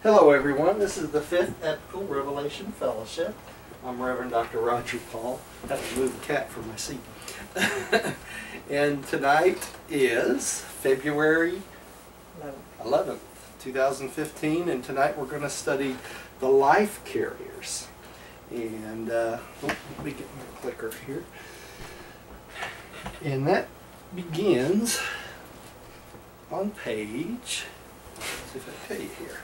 Hello everyone, this is the 5th Ethical Revelation Fellowship. I'm Reverend Dr. Roger Paul. I have to move the cat from my seat. And tonight is February 11th, 2015, and tonight we're going to study the life carriers. And let me get my clicker here. And that begins on page, let's see if I tell you here,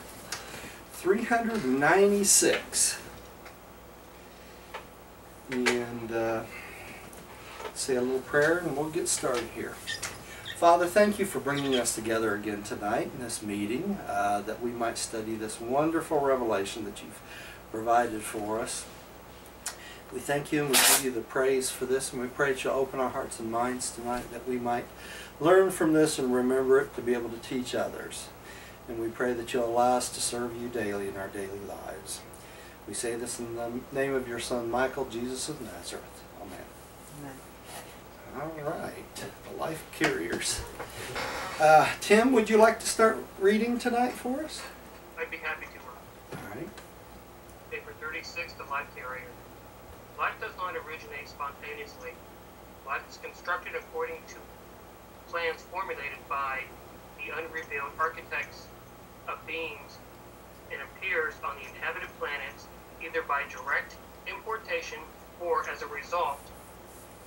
396. And say a little prayer and we'll get started here. Father, thank you for bringing us together again tonight in this meeting, that we might study this wonderful revelation that you've provided for us. We thank you and we give you the praise for this, and we pray that you'll open our hearts and minds tonight that we might learn from this and remember it to be able to teach others. And we pray that you'll allow us to serve you daily in our daily lives. We say this in the name of your Son, Michael, Jesus of Nazareth. Amen. Amen. All right, the life carriers. Tim, would you like to start reading tonight for us? I'd be happy to. All right. Paper 36, the life carrier. Life does not originate spontaneously. Life is constructed according to plans formulated by the unrevealed architects of beings and appears on the inhabited planets either by direct importation or as a result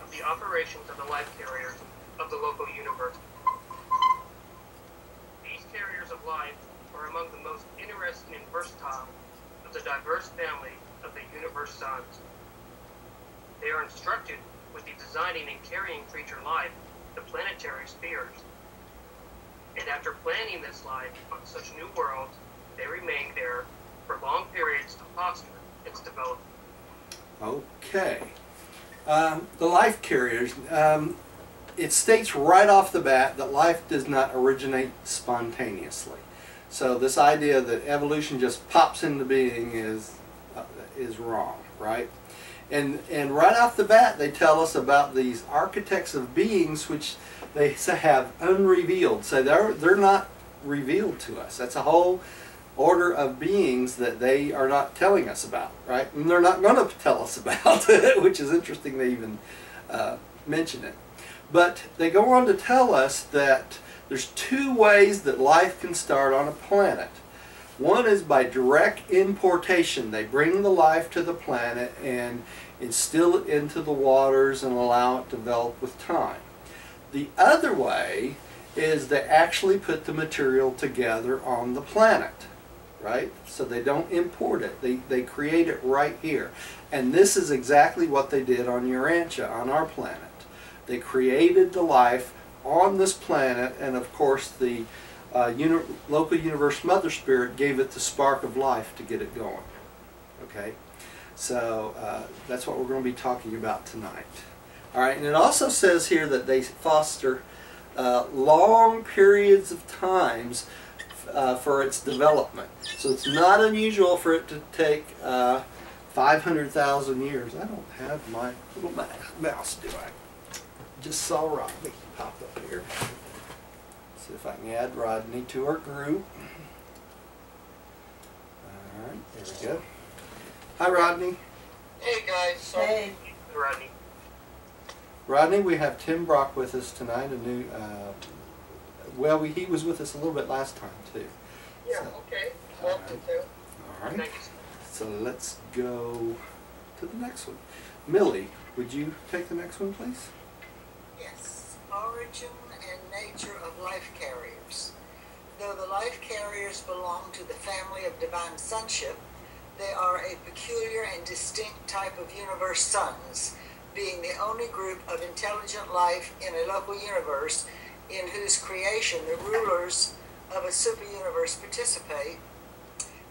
of the operations of the life carriers of the local universe. These carriers of life are among the most interesting and versatile of the diverse family of the universe suns. They are instructed with the designing and carrying creature life, the planetary spheres. And after planning this life on such new worlds, they remain there for long periods to foster its development. Okay. The life carriers, it states right off the bat that life does not originate spontaneously. So this idea that evolution just pops into being is wrong, right? And right off the bat they tell us about these architects of beings which they have unrevealed. So they're not revealed to us. That's a whole order of beings that they are not telling us about, right? And they're not going to tell us about, which is interesting they even mention it. But they go on to tell us that there's two ways that life can start on a planet. One is by direct importation. They bring the life to the planet and instill it into the waters and allow it to develop with time. The other way is they actually put the material together on the planet, right? So they don't import it. They create it right here. And this is exactly what they did on Urantia, on our planet. They created the life on this planet, and of course the local universe mother spirit gave it the spark of life to get it going. Okay? So that's what we're going to be talking about tonight. All right, and it also says here that they foster long periods of times for its development. So it's not unusual for it to take 500,000 years. I don't have my little mouse, do I? Just saw Rodney pop up here. See if I can add Rodney to our group. All right, there we go. Hi, Rodney. Hey guys. Hey. Rodney. Rodney, we have Tim Brock with us tonight. A new, well, he was with us a little bit last time too. Yeah. So, okay. Welcome to. All right. Thank you. So let's go to the next one. Millie, would you take the next one, please? Yes. Origin and nature of life carriers. Though the life carriers belong to the family of divine sonship, they are a peculiar and distinct type of universe sons, being the only group of intelligent life in a local universe in whose creation the rulers of a superuniverse participate.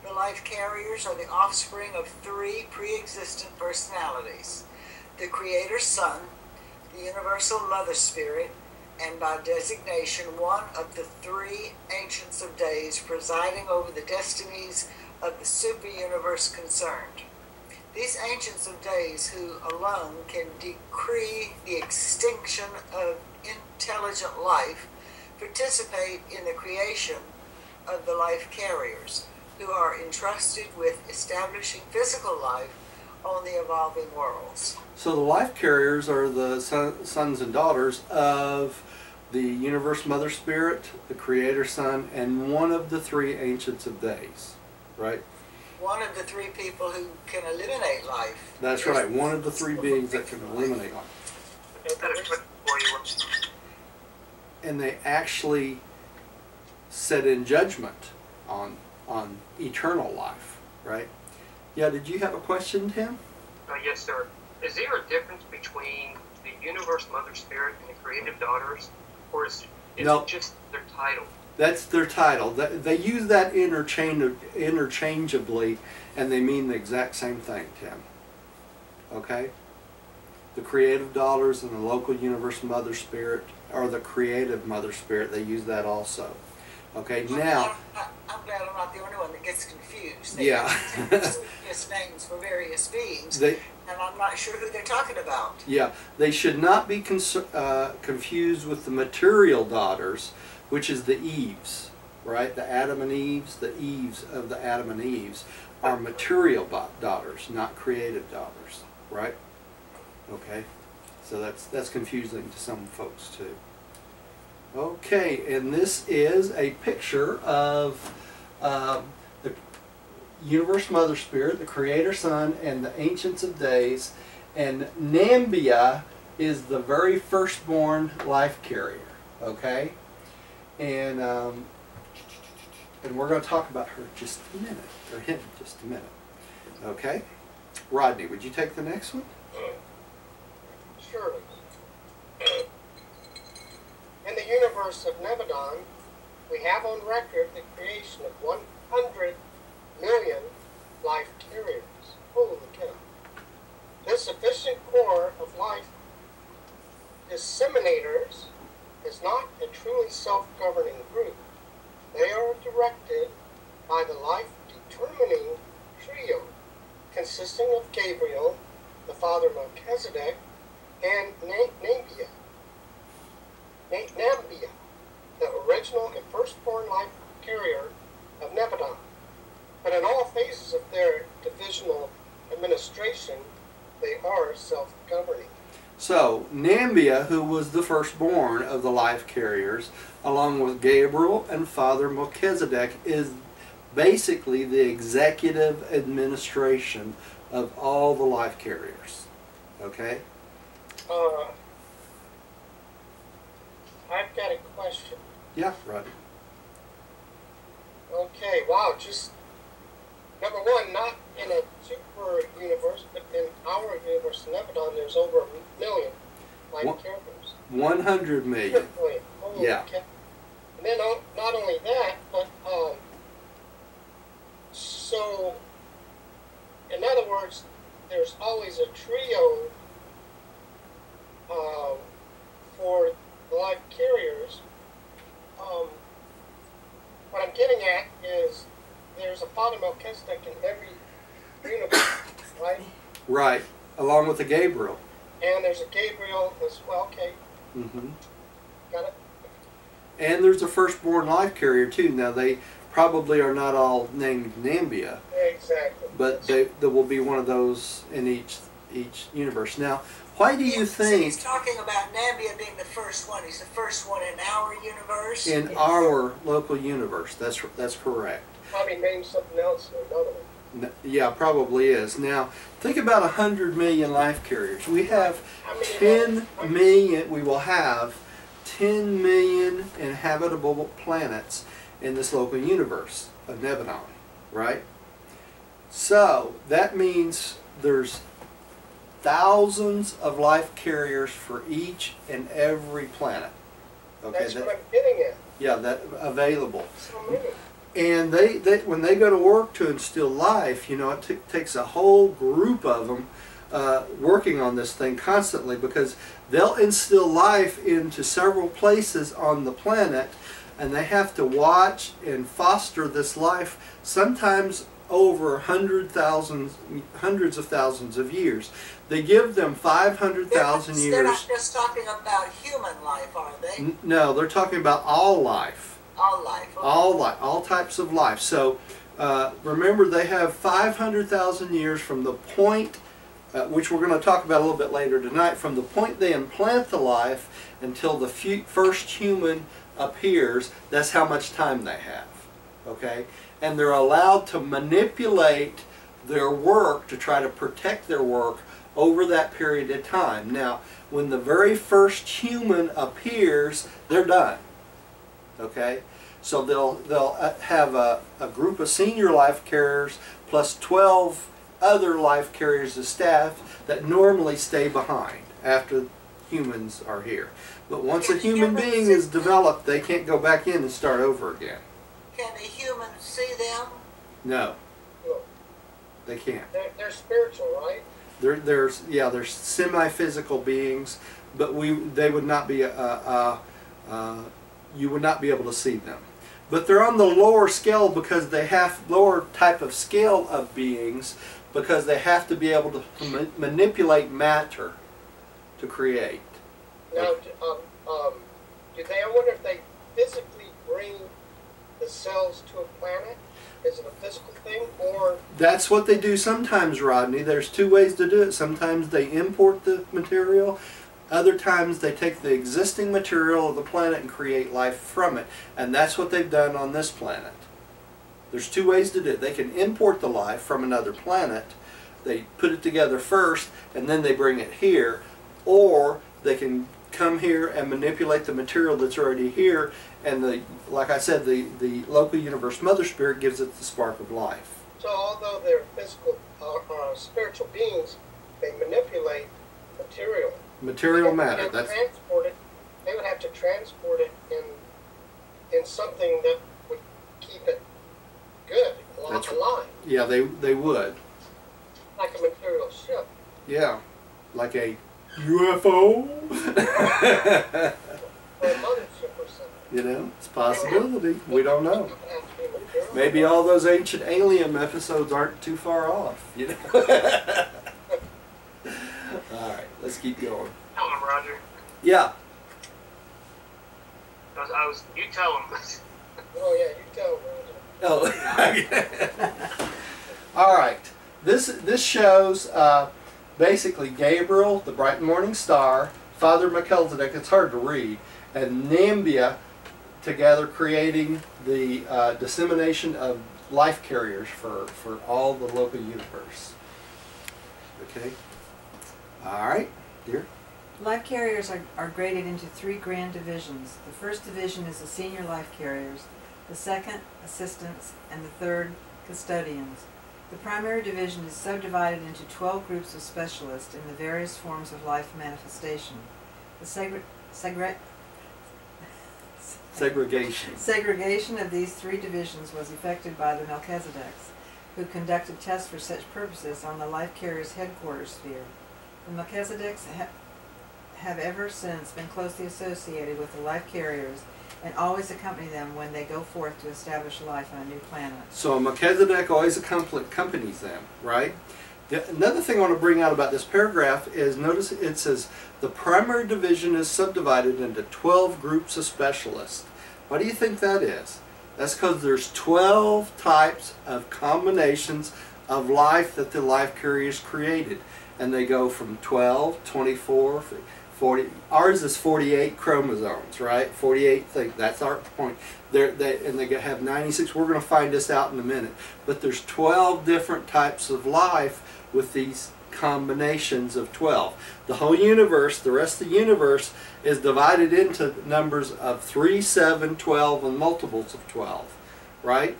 The life carriers are the offspring of three pre-existent personalities: the Creator's Son, the Universal Mother Spirit, and by designation one of the three Ancients of Days presiding over the destinies of the super-universe concerned. These Ancients of Days, who alone can decree the extinction of intelligent life, participate in the creation of the life carriers, who are entrusted with establishing physical life on the evolving worlds. So the life carriers are the sons and daughters of the Universe Mother Spirit, the Creator Son, and one of the three Ancients of Days, right? One of the three people who can eliminate life. That's right, one of the three beings that can eliminate life. I've got a question for you. And they actually set in judgment on eternal life, right? Yeah, did you have a question, Tim? Yes, sir. Is there a difference between the Universe Mother Spirit and the Creative Daughters, or is No. it just their title? That's their title. They use that interchangeably, and they mean the exact same thing, Tim. Okay? The Creative Daughters and the local Universe Mother Spirit, or the Creative Mother Spirit, they use that also. Okay, now... I'm glad I'm not the only one that gets confused. Yeah. They use various names for various beings, and I'm not sure who they're talking about. Yeah, they should not be confused with the material daughters, which is the Eves, right? The Adam and Eves, the Eves of the Adam and Eves are material daughters, not creative daughters, right? Okay, so that's confusing to some folks too. Okay, and this is a picture of the Universe Mother Spirit, the Creator Son, and the Ancients of Days. And Nambia is the very firstborn life carrier. Okay, and we're going to talk about her just a minute, or him just a minute. Okay, Rodney, would you take the next one? Surely. In the universe of Nebadon, we have on record the creation of 100 million life carriers. Holy cow. This efficient core of life disseminators is not a truly self-governing group. They are directed by the life-determining trio consisting of Gabriel, the father Melchizedek, and Nambia, the original and firstborn life carrier of Nebadon. But in all phases of their divisional administration, they are self-governing. So, Nambia, who was the firstborn of the life carriers, along with Gabriel and Father Melchizedek, is basically the executive administration of all the life carriers. Okay? I've got a question. Yeah, right. Okay, wow, just number one, not in a super universe, but in our universe, Nebadon, there's over 1 million life carriers. 100 million. Holy Yeah. cow. And then not only that, but so in other words, there's always a trio for the life carriers. What I'm getting at is there's a Father Melchizedek in every universe, right? Right, along with the Gabriel. And there's a Gabriel as well. Okay, Mm-hmm. got it. And there's a firstborn life carrier too. Now they probably are not all named Nambia, Exactly. but there will be one of those in each universe. Now, why do you So think he's talking about Nambia being the first one. He's the first one in our universe. in our local universe? That's correct. Probably name something else in another one. Yeah, probably is. Now, think about 100 million life carriers. We have How many 10 million. We will have 10 million inhabitable planets in this local universe of Nebadon, right? So that means there's thousands of life carriers for each and every planet. Okay, That's what I'm getting at. yeah, that available. So many. And they when they go to work to instill life, you know, it takes a whole group of them working on this thing constantly, because they'll instill life into several places on the planet, and they have to watch and foster this life, sometimes over hundreds of thousands of years. They give them 500,000 years. They're not just talking about human life, are they? No, they're talking about all life. All life. Okay. All types of life. So Remember, they have 500,000 years from the point, which we're going to talk about a little bit later tonight, from the point they implant the life until the first human appears. That's how much time they have. Okay? And they're allowed to manipulate their work to try to protect their work over that period of time. Now, when the very first human appears, they're done. Okay? So they'll have a group of senior life carriers plus 12 other life carriers as staff that normally stay behind after humans are here. But once a human being is developed, they can't go back in and start over again. Can a human see them? No, No, they can't. they're spiritual, right? They're semi-physical beings, but they would not be you would not be able to see them. But they're on the lower scale because they have lower type of scale of beings because they have to be able to manipulate matter to create. Now, do they? I wonder if they physically bring the cells to a planet. Is it a physical thing, or? That's what they do sometimes, Rodney. There's two ways to do it. Sometimes they import the material. Other times they take the existing material of the planet and create life from it. And that's what they've done on this planet. There's two ways to do it. They can import the life from another planet. They put it together first and then they bring it here. Or they can come here and manipulate the material that's already here. And like I said, the local universe Mother Spirit gives it the spark of life. So although they're physical, spiritual beings, they manipulate material. Material matter. And transport it. They would have to transport it in something that would keep it good, alive. Yeah, they would. Like a material ship. Yeah, like a UFO. Or a mothership or something. You know, it's a possibility. We don't know. It doesn't have to be material. Maybe all those ancient alien episodes aren't too far off. You know. All right, let's keep going. Tell him, Roger. Yeah. You tell him. Oh yeah, you tell me. Oh. All right. This shows basically Gabriel, the bright morning star, Father Melchizedek. It's hard to read, and Nambia together creating the dissemination of life carriers for all the local universe. Okay. All right, dear. Life carriers are graded into three grand divisions. The first division is the senior life carriers, the second, assistants, and the third, custodians. The primary division is subdivided into 12 groups of specialists in the various forms of life manifestation. The segregation of these three divisions was effected by the Melchizedeks, who conducted tests for such purposes on the life carrier's headquarters sphere. The Melchizedeks have ever since been closely associated with the life carriers and always accompany them when they go forth to establish life on a new planet. So Melchizedek always accompanies them, right? Another thing I want to bring out about this paragraph is, notice it says, the primary division is subdivided into 12 groups of specialists. Why do you think that is? That's because there's 12 types of combinations of life that the life carriers created. And they go from 12, 24, 40. Ours is 48 chromosomes, right? 48 things. That's our point. And they have 96. We're going to find this out in a minute. But there's 12 different types of life with these combinations of 12. The whole universe, the rest of the universe, is divided into numbers of 3, 7, 12, and multiples of 12, right?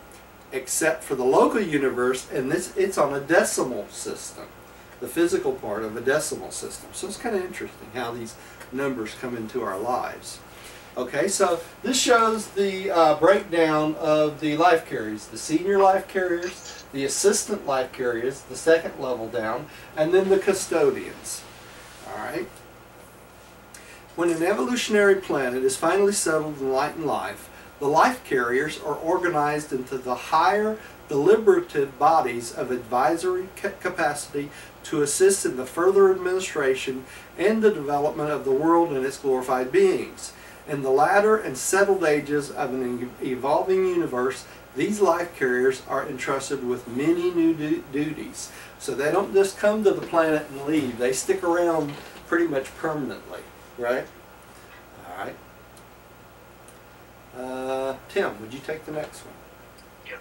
Except for the local universe, and it's on a decimal system. The physical part of a decimal system. So it's kind of interesting how these numbers come into our lives. Okay, so this shows the breakdown of the life carriers. The senior life carriers, the assistant life carriers, the second level down, and then the custodians. Alright? When an evolutionary planet is finally settled in light and life, the life carriers are organized into the higher deliberative bodies of advisory capacity to assist in the further administration and the development of the world and its glorified beings. In the latter and settled ages of an evolving universe, these life carriers are entrusted with many new duties. So they don't just come to the planet and leave. They stick around pretty much permanently, right? All right. Tim, would you take the next one? Yeah.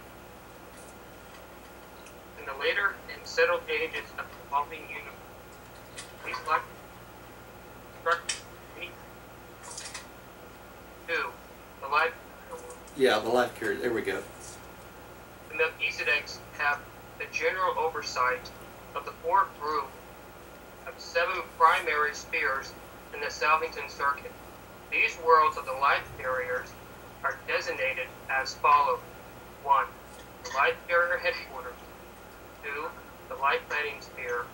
In the later and settled ages of the evolving universe, these life the life. Yeah, the life carrier. There we go. The Melchizedeks have the general oversight of the fourth group of 7 primary spheres in the Salvington Circuit. These worlds of the life carriers are designated as follows: 1. The life carrier headquarters. 2. The life planning sphere.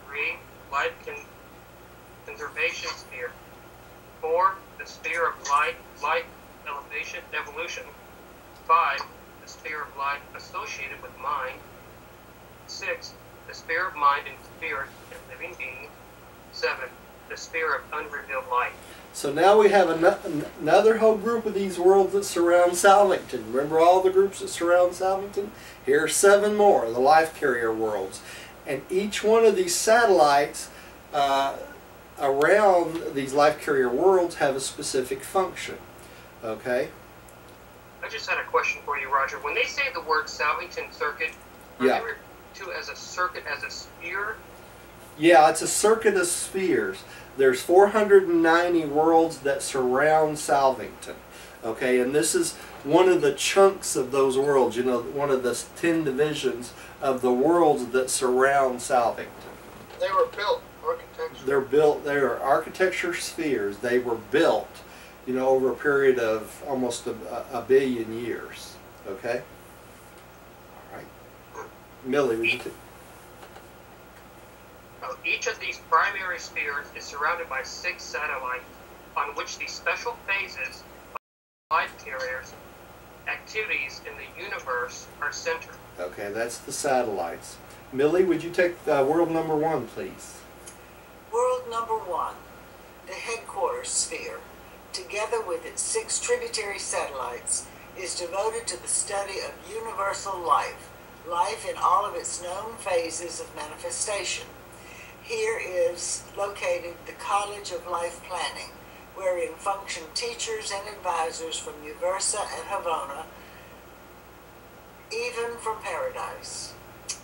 3. Life conservation sphere. 4. The sphere of life evolution. 5. The sphere of life associated with mind. 6. The sphere of mind and spirit and living beings. 7. The sphere of unrevealed light. So now we have another whole group of these worlds that surround Salvington. Remember all the groups that surround Salvington? Here are 7 more, the life carrier worlds. And each one of these satellites around these life carrier worlds have a specific function. Okay? I just had a question for you, Roger. When they say the word Salvington Circuit, are Yeah. they referred to as a circuit, as a sphere? Yeah, it's a circuit of spheres. There's 490 worlds that surround Salvington. Okay, and this is one of the chunks of those worlds, you know, one of the 10 divisions of the worlds that surround Salvington. They were built architecturally. They're built, they are architecture spheres. They were built, you know, over a period of almost a billion years. Okay? All right. Millie, would you Each of these primary spheres is surrounded by 6 satellites on which the special phases of life carriers activities in the universe are centered. Okay, that's the satellites. Millie, would you take world number 1, please? World number 1, the headquarters sphere, together with its 6 tributary satellites, is devoted to the study of universal life, life in all of its known phases of manifestation. Here is located the College of Life Planning, wherein function teachers and advisors from Uversa and Havona, even from Paradise.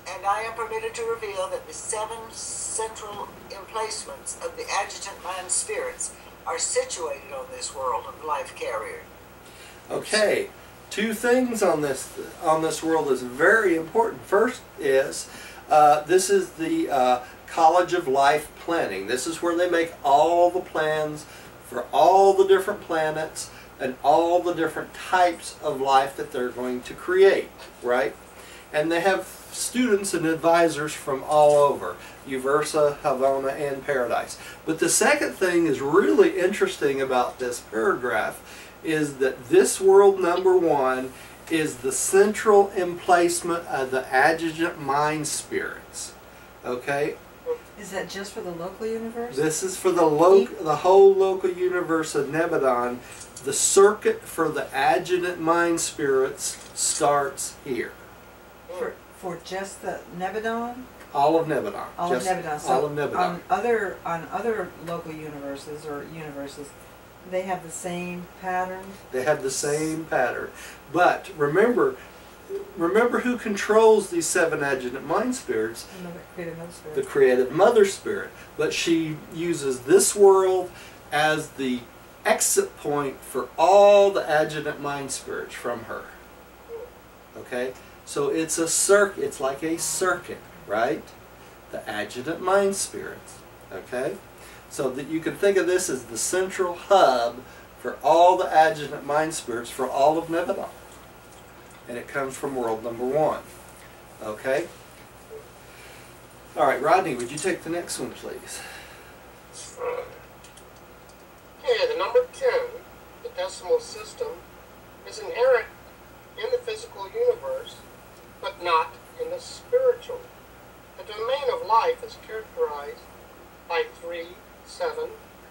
And I am permitted to reveal that the 7 central emplacements of the adjutant mind spirits are situated on this world of life carrier. Okay, 2 things on this world is very important. First is this is the College of Life Planning. This is where they make all the plans for all the different planets and all the different types of life that they're going to create, right? And they have students and advisors from all over, Uversa, Havona, and Paradise. But the second thing is really interesting about this paragraph is that this world number 1 is the central emplacement of the adjutant mind spirits. Okay? Is that just for the local universe? This is for the whole local universe of Nebadon. The circuit for the adjutant mind spirits starts here. For just the Nebadon? All of Nebadon. All of Nebadon. So all of Nebadon. on other local universes or universes, they have the same pattern? They have the same pattern. But remember who controls these 7 adjutant mind spirits? The creative mother spirit. But she uses this world as the exit point for all the adjutant mind spirits from her. Okay? So it's a circuit. It's like a circuit, right? The adjutant mind spirits. Okay? So that you can think of this as the central hub for all the adjutant mind spirits for all of Nebadon. And it comes from world number 1. Okay? All right, Rodney, would you take the next one, please? Okay, the number 10, the decimal system, is inherent in the physical universe, but not in the spiritual. The domain of life is characterized by 3, 7,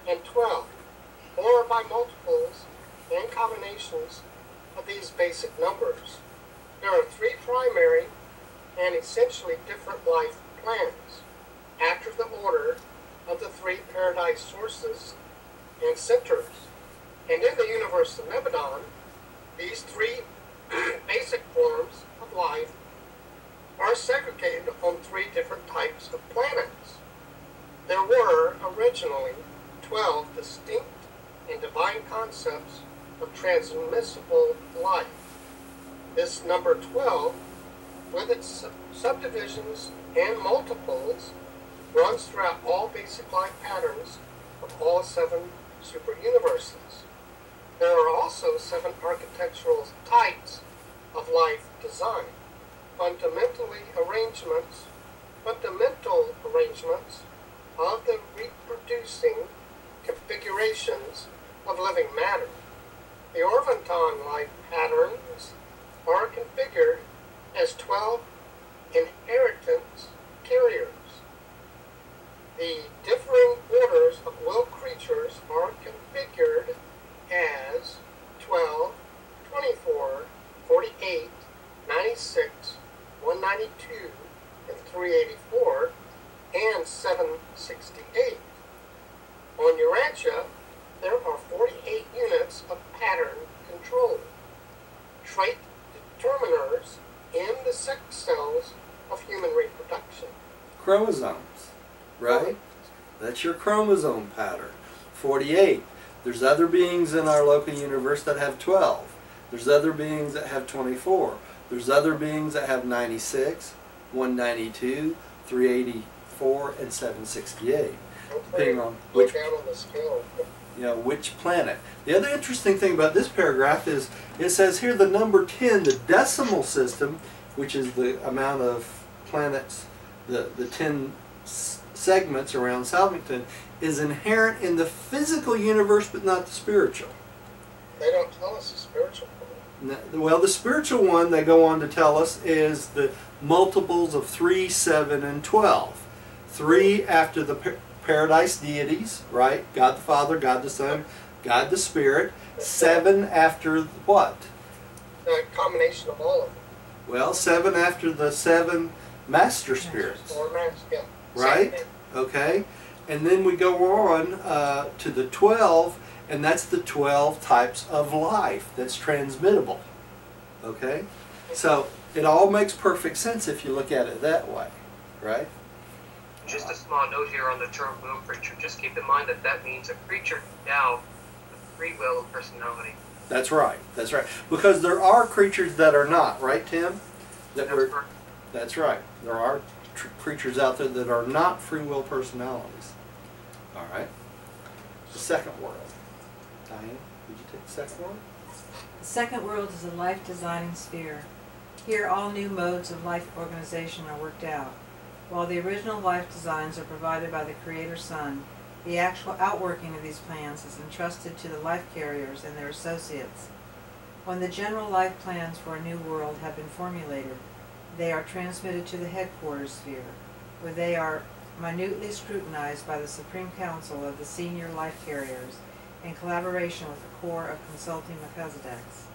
and 12. or by multiples and combinations of these basic numbers. There are three primary and essentially different life plans, after the order of the three paradise sources and centers. And in the universe of Nebadon, these three basic forms of life are segregated on three different types of planets. There were originally 12 distinct and divine concepts of transmissible life. This number 12, with its subdivisions and multiples, runs throughout all basic life patterns of all 7 super-universes. There are also 7 architectural types of life design, fundamental arrangements of the reproducing configurations of living matter. The Orvonton life patterns are configured as 12 inheritance carriers. The differing orders of will creatures are configured as 12, 24, 48, 96, 192, and 384, and 768. On Urantia, there are 48 units of pattern control, trait determiners in the sex cells of human reproduction. Chromosomes, right? That's your chromosome pattern. 48. There's other beings in our local universe that have 12. There's other beings that have 24. There's other beings that have 96, 192, 384, and 768. Depending on which, which planet. The other interesting thing about this paragraph is it says here the number 10, the decimal system, which is the amount of planets, the 10 segments around Salvington, is inherent in the physical universe but not the spiritual. They don't tell us the spiritual one. Well, the spiritual one, they go on to tell us, is the multiples of 3, 7, and 12. 3 after the paradise deities, right? God the Father, God the Son, God the Spirit. 7 after what? A combination of all of them. Well, 7 after the 7 master spirits. Or yeah. Right? Okay. And then we go on to the 12, and that's the 12 types of life that's transmittable. Okay? So it all makes perfect sense if you look at it that way. Right? Just a small note here on the term will creature. Just keep in mind that that means a creature now with free will and personality. That's right. That's right. Because there are creatures that are not, right, Tim? That's right. There are creatures out there that are not free will personalities. All right. The second world. Diane, would you take the second world? The second world is a life designing sphere. Here all new modes of life organization are worked out. While the original life designs are provided by the Creator Sun, the actual outworking of these plans is entrusted to the life carriers and their associates. When the general life plans for a new world have been formulated, they are transmitted to the headquarters sphere, where they are minutely scrutinized by the Supreme Council of the senior life carriers in collaboration with the Corps of Consulting Melchizedeks.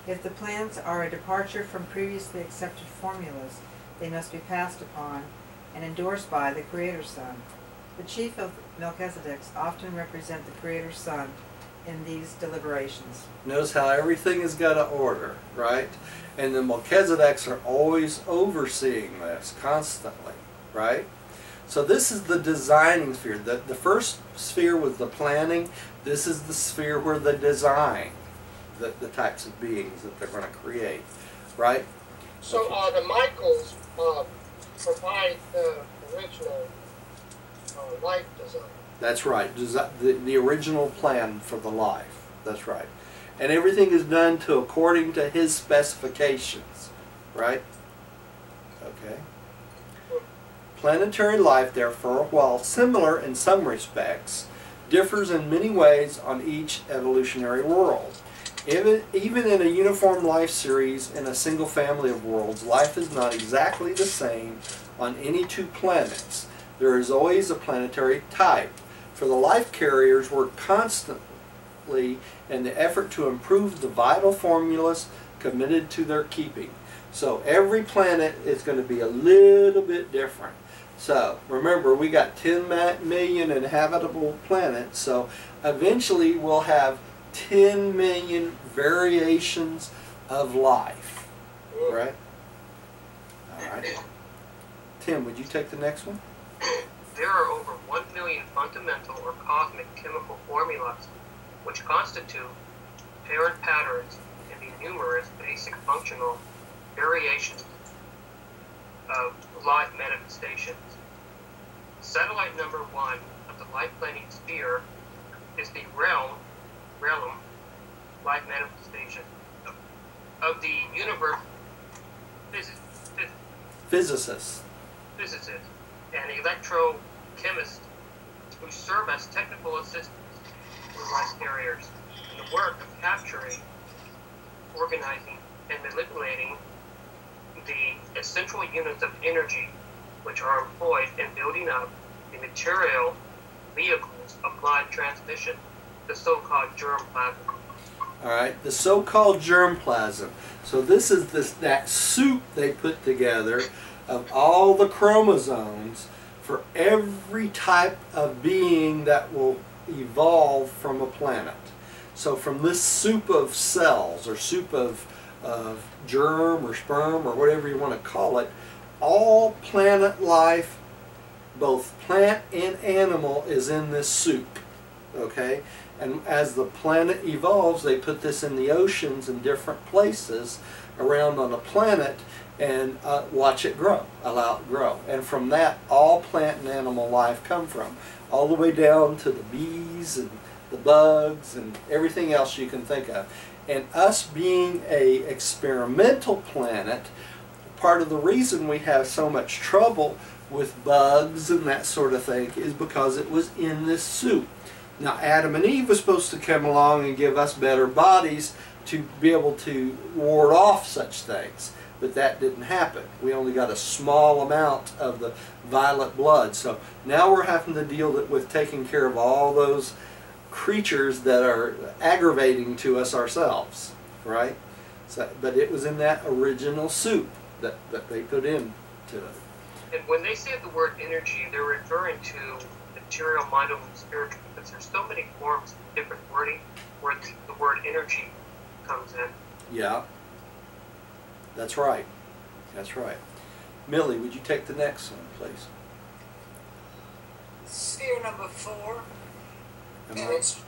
If the plans are a departure from previously accepted formulas, they must be passed upon and endorsed by the Creator Sun. The Chief of Melchizedeks often represent the Creator Sun in these deliberations. Notice how everything has got an order, right? And the Melchizedeks are always overseeing this constantly, right? So this is the designing sphere. The first sphere was the planning. This is the sphere where they design the types of beings that they're going to create, right? So the Michaels provide the original life design. That's right. The original plan for the life. That's right. And everything is done according to his specifications, right? Okay. Planetary life, therefore, while similar in some respects, differs in many ways on each evolutionary world. Even in a uniform life series in a single family of worlds, life is not exactly the same on any two planets. There is always a planetary type. For the life carriers, we're constantly constantly in the effort to improve the vital formulas committed to their keeping. So every planet is going to be a little bit different. So remember, we got 10 million inhabitable planets, so eventually we'll have 10 million variations of life, right? All right. Tim, would you take the next one? There are over 1 million fundamental or cosmic chemical formulas which constitute parent patterns in the numerous basic functional variations of life manifestations. Satellite number 1 of the life planning sphere is the realm life manifestation of the universe Physicists. physicists and electrochemists who serve as technical assistants for life carriers in the work of capturing, organizing, and manipulating the essential units of energy which are employed in building up the material vehicles applied transmission, the so-called germplasm. All right, the so-called germplasm. So this is that soup they put together of all the chromosomes for every type of being that will evolve from a planet. So from this soup of cells, or soup of germ or sperm or whatever you want to call it, all planet life, both plant and animal, is in this soup. Okay? And as the planet evolves, they put this in the oceans in different places around on the planet and watch it grow, allow it to grow. And from that, all plant and animal life come from, all the way down to the bees and the bugs and everything else you can think of. And us being a experimental planet, part of the reason we have so much trouble with bugs and that sort of thing is because it was in this soup. Now Adam and Eve was supposed to come along and give us better bodies to be able to ward off such things, but that didn't happen. We only got a small amount of the violet blood. So now we're having to deal with taking care of all those creatures that are aggravating to us ourselves, right? So, but it was in that original soup that they put into it. And when they say the word energy, they're referring to material, mindful, and spiritual, because there's so many forms of different wording where the word energy comes in. Yeah, that's right. That's right. Millie, would you take the next one, please? Sphere number 4. Am And I- it's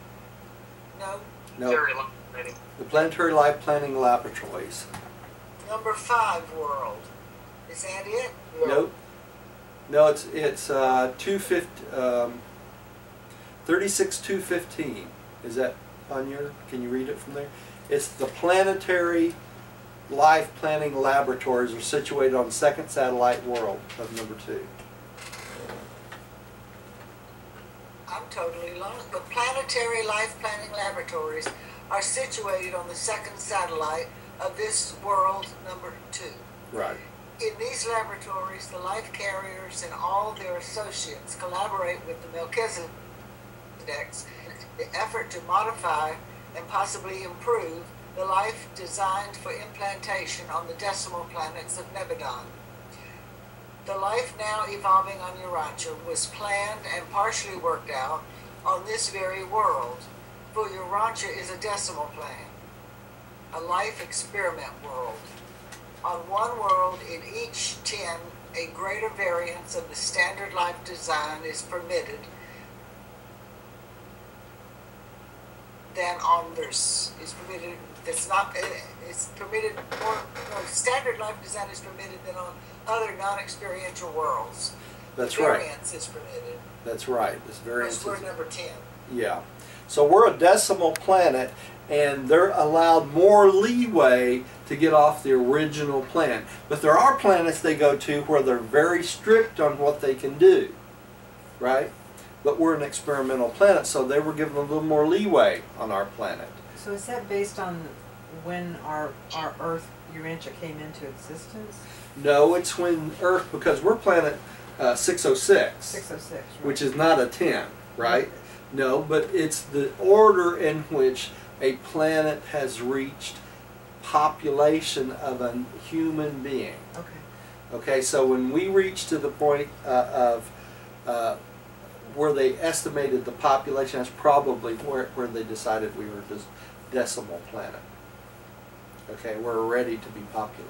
no. No, Very long planning. the Planetary Life Planning Laboratories. Number 5 world. Is that it? Nope. No, it's 36215. Is that on your? Can you read it from there? It's the Planetary Life Planning Laboratories are situated on the second satellite world of number 2. I'm totally lost. The Planetary Life Planning Laboratories are situated on the second satellite of this world number 2. Right. In these laboratories, the life carriers and all their associates collaborate with the Melchizedeks in the effort to modify and possibly improve the life designed for implantation on the decimal planets of Nebadon. The life now evolving on Urantia was planned and partially worked out on this very world, for Urantia is a decimal plan, a life experiment world. On one world in each 10, a greater variance of the standard life design is permitted than on this. Is permitted. It's not. It's permitted more. No, standard life design is permitted than on other non-experiential worlds. That's right. Variance is permitted. That's right. This variance That's word is, number 10. yeah. So we're a decimal planet, and they're allowed more leeway to get off the original plan. But there are planets they go to where they're very strict on what they can do, right? But we're an experimental planet, so they were given a little more leeway on our planet. So is that based on when our Earth, Urantia, came into existence? No, it's when Earth, because we're planet 606, 606, right? which is not a 10, right? No, but it's the order in which a planet has reached population of a human being. Okay. Okay, so when we reach to the point of where they estimated the population, that's probably where they decided we were this decimal planet. Okay, we're ready to be popular,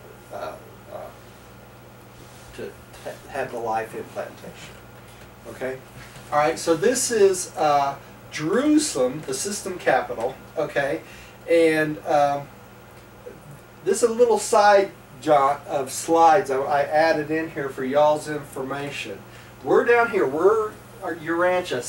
to have the life implantation. Okay, all right. So this is Jerusalem, the system capital. Okay, and this is a little side jot of slides I added in here for y'all's information. We're down here. We're Urantia,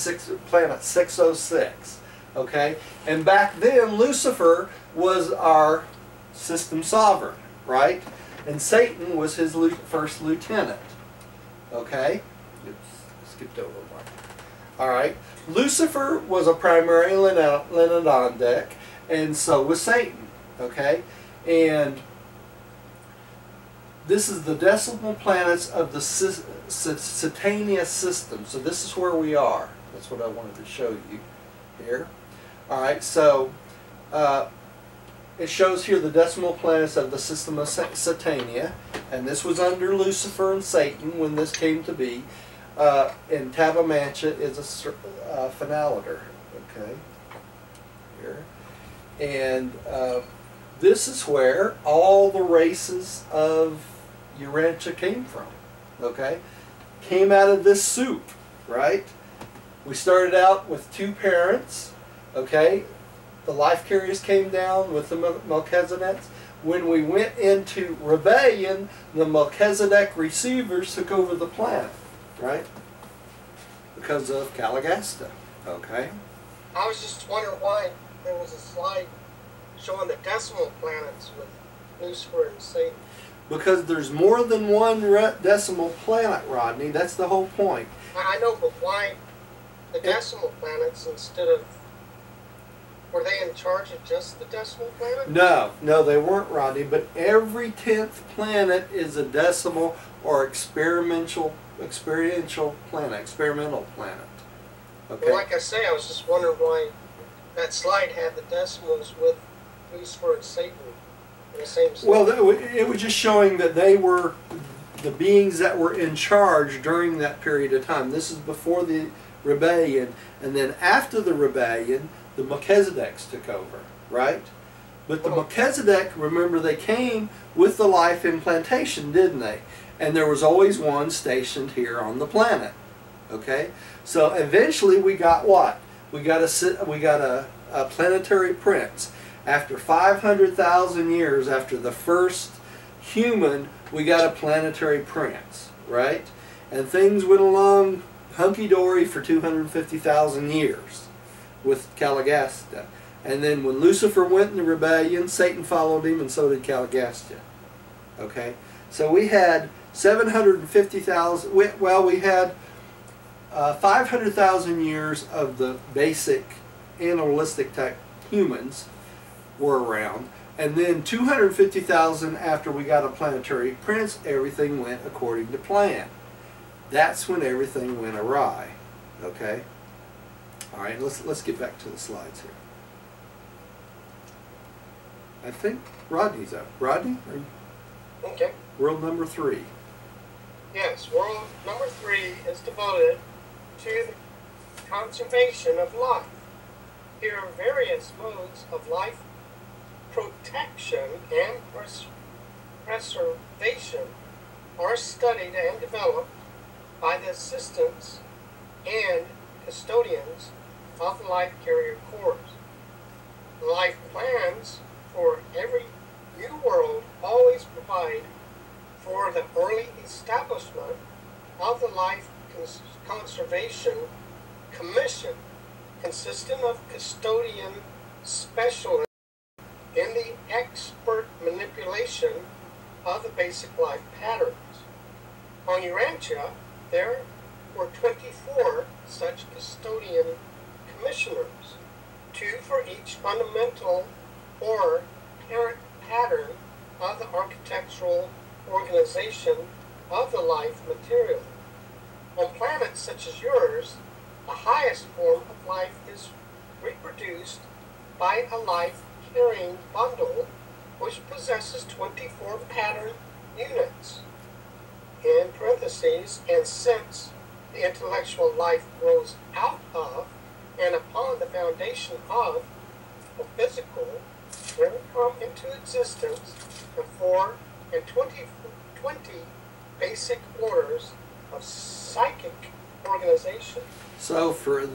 planet 606. Okay, and back then Lucifer was our system sovereign, right? And Satan was his first lieutenant. Okay? Oops, skipped over one. Alright. Lucifer was a primary Lenodondic, and so was Satan. Okay? And this is the decimal planets of the Satania system. So this is where we are. That's what I wanted to show you here. Alright, so it shows here the decimal planets of the system of Satania, and this was under Lucifer and Satan when this came to be. And Tabamancha is a phenolator, okay, here. And this is where all the races of Urantia came from, okay? Came out of this soup, right? We started out with 2 parents, okay? The life carriers came down with the Melchizedeks. When we went into rebellion, the Melchizedek receivers took over the planet, right? Because of Calagasta, okay? I was just wondering why there was a slide showing the decimal planets with Lucifer and Satan. Because there's more than one decimal planet, Rodney. That's the whole point. I know, but why the decimal planets instead of... Were they in charge of just the decimal planet? No, they weren't, Rodney. But every 10th planet is a decimal or experiential planet, experimental planet. Okay. Well, like I say, I was just wondering why that slide had the decimals with Lucifer and Satan in the same slide. Well, it was just showing that they were the beings that were in charge during that period of time. This is before the rebellion, and then after the rebellion, the Melchizedeks took over, right? But the Melchizedek, remember, they came with the life implantation, didn't they? And there was always one stationed here on the planet. Okay? So eventually we got what? We got a planetary prince. After 500,000 years after the first human, we got a planetary prince, right? And things went along hunky-dory for 250,000 years with Calagasta. And then when Lucifer went into rebellion, Satan followed him, and so did Calagasta. Okay? So we had 750,000, well, we had 500,000 years of the basic animalistic type humans were around. And then 250,000 after we got a planetary prince, everything went according to plan. That's when everything went awry. Okay? All right, let's get back to the slides here. I think Rodney's up. Rodney, are you? Okay. World number 3. Yes, world number 3 is devoted to the conservation of life. Here are various modes of life protection and preservation are studied and developed by the assistants and custodians of the life carrier corps. Life plans for every new world always provide for the early establishment of the Life Conservation Commission, consisting of custodian specialists in the expert manipulation of the basic life patterns. On Urantia, there were 24 such custodian commissioners, 2 for each fundamental or parent pattern of the architectural organization of the life material. On planets such as yours, the highest form of life is reproduced by a life-carrying bundle which possesses 24 pattern units. In parentheses, and since the intellectual life grows out of and upon the foundation of the physical, there come into existence the 4 and 20 basic orders of psychic organization. So for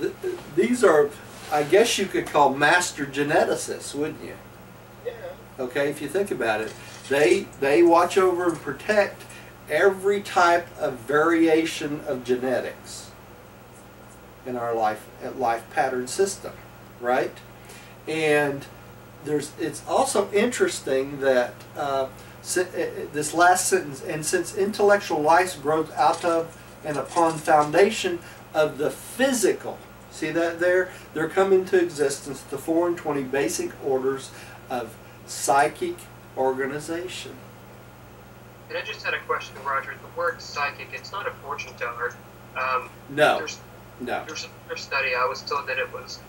these are, I guess you could call master geneticists, wouldn't you? Yeah. Okay, if you think about it, they watch over and protect every type of variation of genetics in our life pattern system, right? And it's also interesting that this last sentence, and since intellectual life grows out of and upon foundation of the physical, see that there? There come into existence the 4 and 20 basic orders of psychic organization. And I just had a question, Roger. The word psychic, it's not a fortune teller. No. There's a study, I was told that it was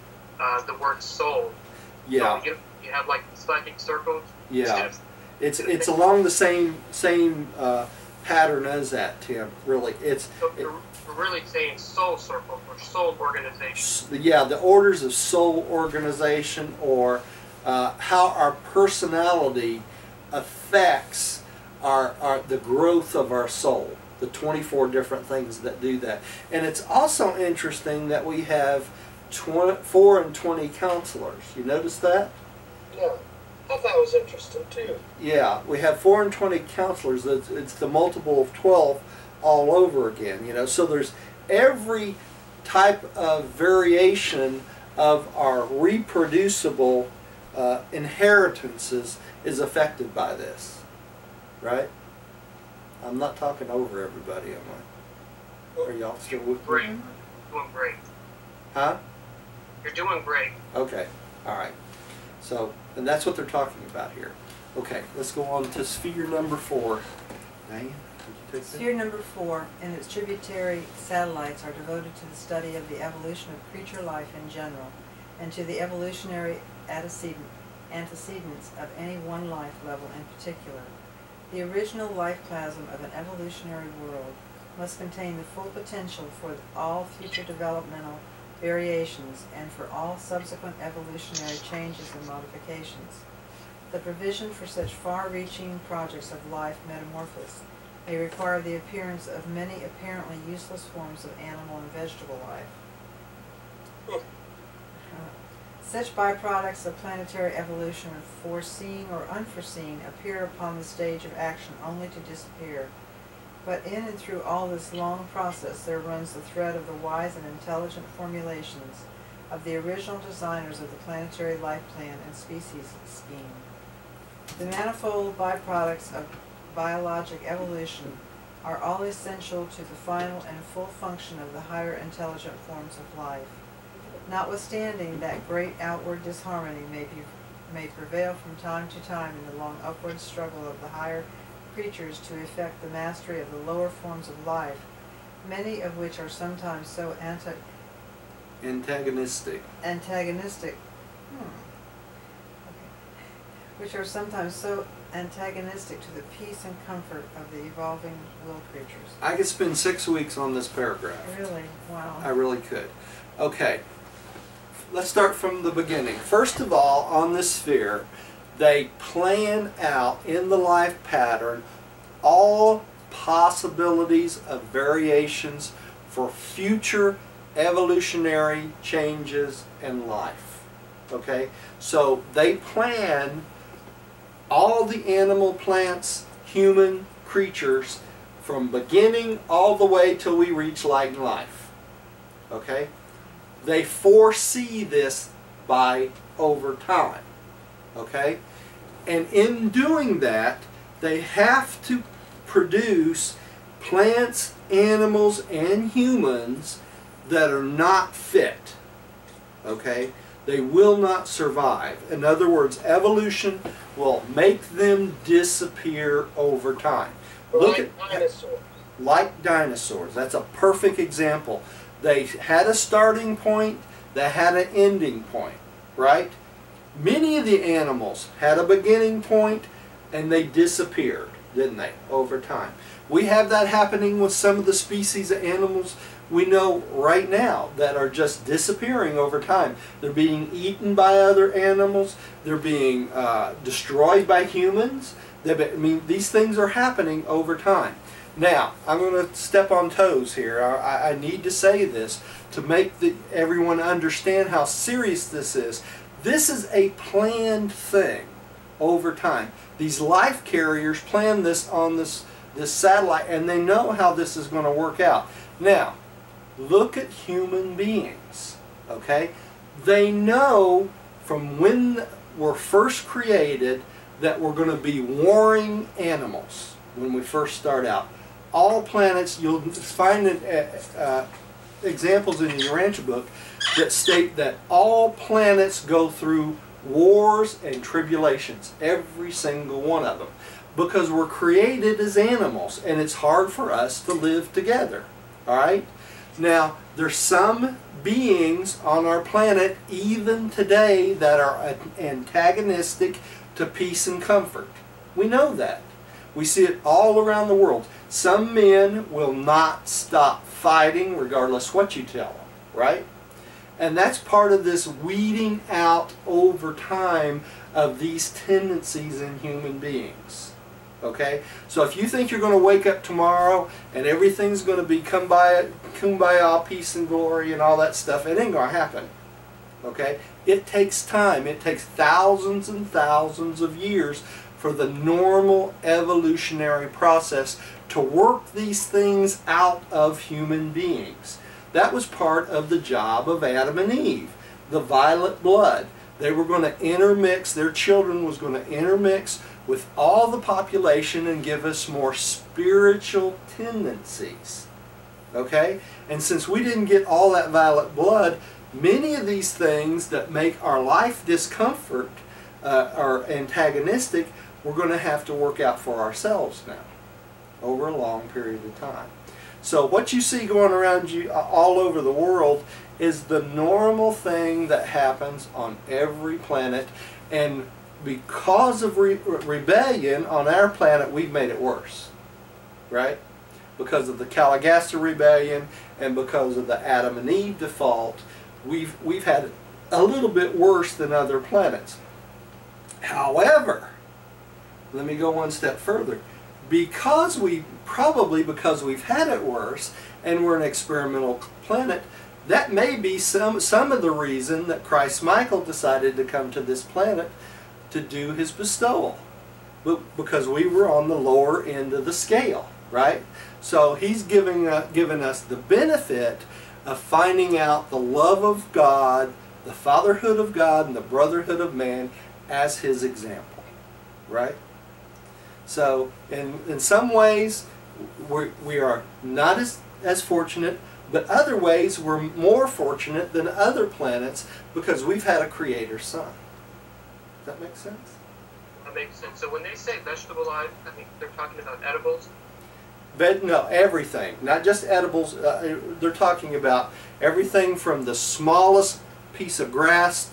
the word soul. Yeah. So you have like psychic circles. Yeah. It's along the same pattern as that, Tim. Really, So we're really saying soul circle or soul organization. Yeah, the orders of soul organization, or how our personality affects the growth of our soul. The 24 different things that do that. And it's also interesting that we have 4 and 20 counselors. You notice that? Yeah. I thought that was interesting too. Yeah, we have 4 and 20 counselors. It's the multiple of 12 all over again. You know, so there's every type of variation of our reproducible inheritances is affected by this, right? I'm not talking over everybody, am I? Are y'all still with me? Great. Doing great. Huh? You're doing great. Okay, all right. So, and that's what they're talking about here. Okay, let's go on to sphere number 4. Diane, would you take that? Sphere number 4 and its tributary satellites are devoted to the study of the evolution of creature life in general, and to the evolutionary antecedents of any one life level in particular. The original life plasm of an evolutionary world must contain the full potential for all future developmental variations and for all subsequent evolutionary changes and modifications. The provision for such far-reaching projects of life metamorphosis may require the appearance of many apparently useless forms of animal and vegetable life. Such byproducts of planetary evolution, foreseen or unforeseen, appear upon the stage of action only to disappear. But in and through all this long process there runs the thread of the wise and intelligent formulations of the original designers of the planetary life plan and species scheme. The manifold byproducts of biologic evolution are all essential to the final and full function of the higher intelligent forms of life. Notwithstanding that great outward disharmony may prevail from time to time in the long upward struggle of the higher creatures to effect the mastery of the lower forms of life, many of which are sometimes so antagonistic. Which are sometimes so antagonistic to the peace and comfort of the evolving will creatures. I could spend 6 weeks on this paragraph. Really? Wow. I really could. Okay, let's start from the beginning. First of all, on this sphere, they plan out in the life pattern all possibilities of variations for future evolutionary changes in life. Okay, so they plan all the animal, plants, human creatures from beginning all the way till we reach light and life. Okay, they foresee this by over time. Okay, and in doing that, they have to produce plants, animals, and humans that are not fit. Okay, they will not survive. In other words, evolution will make them disappear over time. Look Like dinosaurs. like dinosaurs. That's a perfect example. They had a starting point, they had an ending point, right? Many of the animals had a beginning point and they disappeared, didn't they, over time? We have that happening with some of the species of animals we know right now that are just disappearing over time. They're being eaten by other animals. They're being destroyed by humans. I mean, these things are happening over time. Now, I'm going to step on toes here. I need to say this to make everyone understand how serious this is. This is a planned thing over time. These life carriers plan this on this satellite, and they know how this is going to work out. Now, look at human beings, okay? They know from when we're first created that we're going to be warring animals when we first start out. All planets, you'll find examples in your Urantia book that state that all planets go through wars and tribulations, every single one of them, because we're created as animals and it's hard for us to live together. All right? Now, there's some beings on our planet even today that are antagonistic to peace and comfort. We know that. We see it all around the world. Some men will not stop fighting regardless what you tell them, right? And that's part of this weeding out over time of these tendencies in human beings. Okay? So if you think you're going to wake up tomorrow and everything's going to be kumbaya, peace and glory and all that stuff, it ain't going to happen. Okay? It takes time. It takes thousands and thousands of years for the normal evolutionary process to work these things out of human beings. That was part of the job of Adam and Eve. The violet blood. They were going to intermix, their children was going to intermix with all the population and give us more spiritual tendencies. Okay? And since we didn't get all that violet blood, many of these things that make our life discomfort or antagonistic, we're going to have to work out for ourselves now over a long period of time. So what you see going around you all over the world is the normal thing that happens on every planet, and because of rebellion on our planet, we've made it worse, right? Because of the Kalagasta rebellion and because of the Adam and Eve default, we've had it a little bit worse than other planets. However, let me go one step further. Because we've had it worse and we're an experimental planet, that may be some of the reason that Christ Michael decided to come to this planet to do his bestowal. Because we were on the lower end of the scale, right? So he's given us the benefit of finding out the love of God, the fatherhood of God, and the brotherhood of man as his example, right? So in some ways we are not as fortunate, but other ways we're more fortunate than other planets because we've had a creator son. Does that make sense? That makes sense. So when they say vegetable life, I mean, they're talking about edibles? No, everything. Not just edibles. They're talking about everything from the smallest piece of grass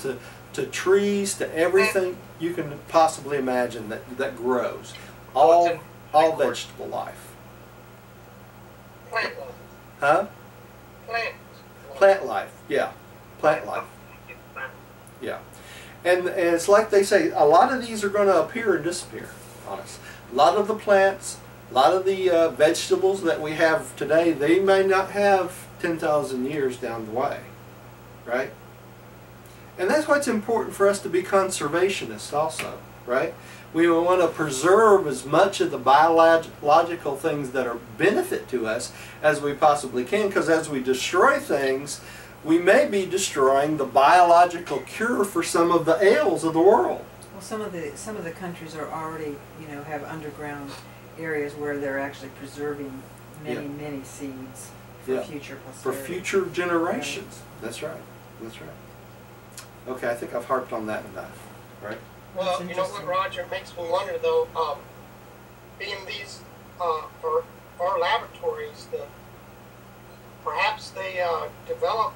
to trees to everything you can possibly imagine that grows. All vegetable life. Plant life. Huh? Plants. Plant life. Yeah. Plant life. Yeah. And it's like they say, a lot of these are going to appear and disappear on us. A lot of the plants, a lot of the vegetables that we have today, they may not have 10,000 years down the way. Right? And that's why it's important for us to be conservationists also. Right? We want to preserve as much of the biological things that are benefit to us as we possibly can, because as we destroy things, we may be destroying the biological cure for some of the ails of the world. Well, some of the countries are already, have underground areas where they're actually preserving many seeds for future posterity. For future generations. Right. That's right. That's right. Okay, I think I've harped on that enough. Right? Well, you know what, Roger, makes me wonder though, being these our laboratories, perhaps they develop,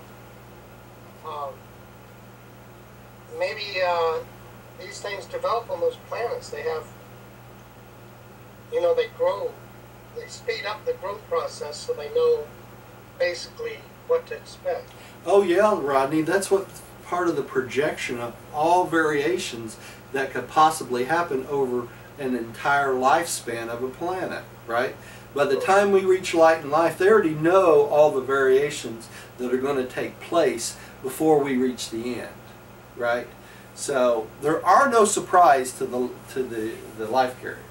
maybe these things develop on those planets. They have, they grow, they speed up the growth process so they know basically what to expect. Oh yeah, Rodney, that's what part of the projection of all variations that could possibly happen over an entire lifespan of a planet, right? By the time we reach light and life, they already know all the variations that are going to take place before we reach the end, right? So there are no surprise to the life carriers.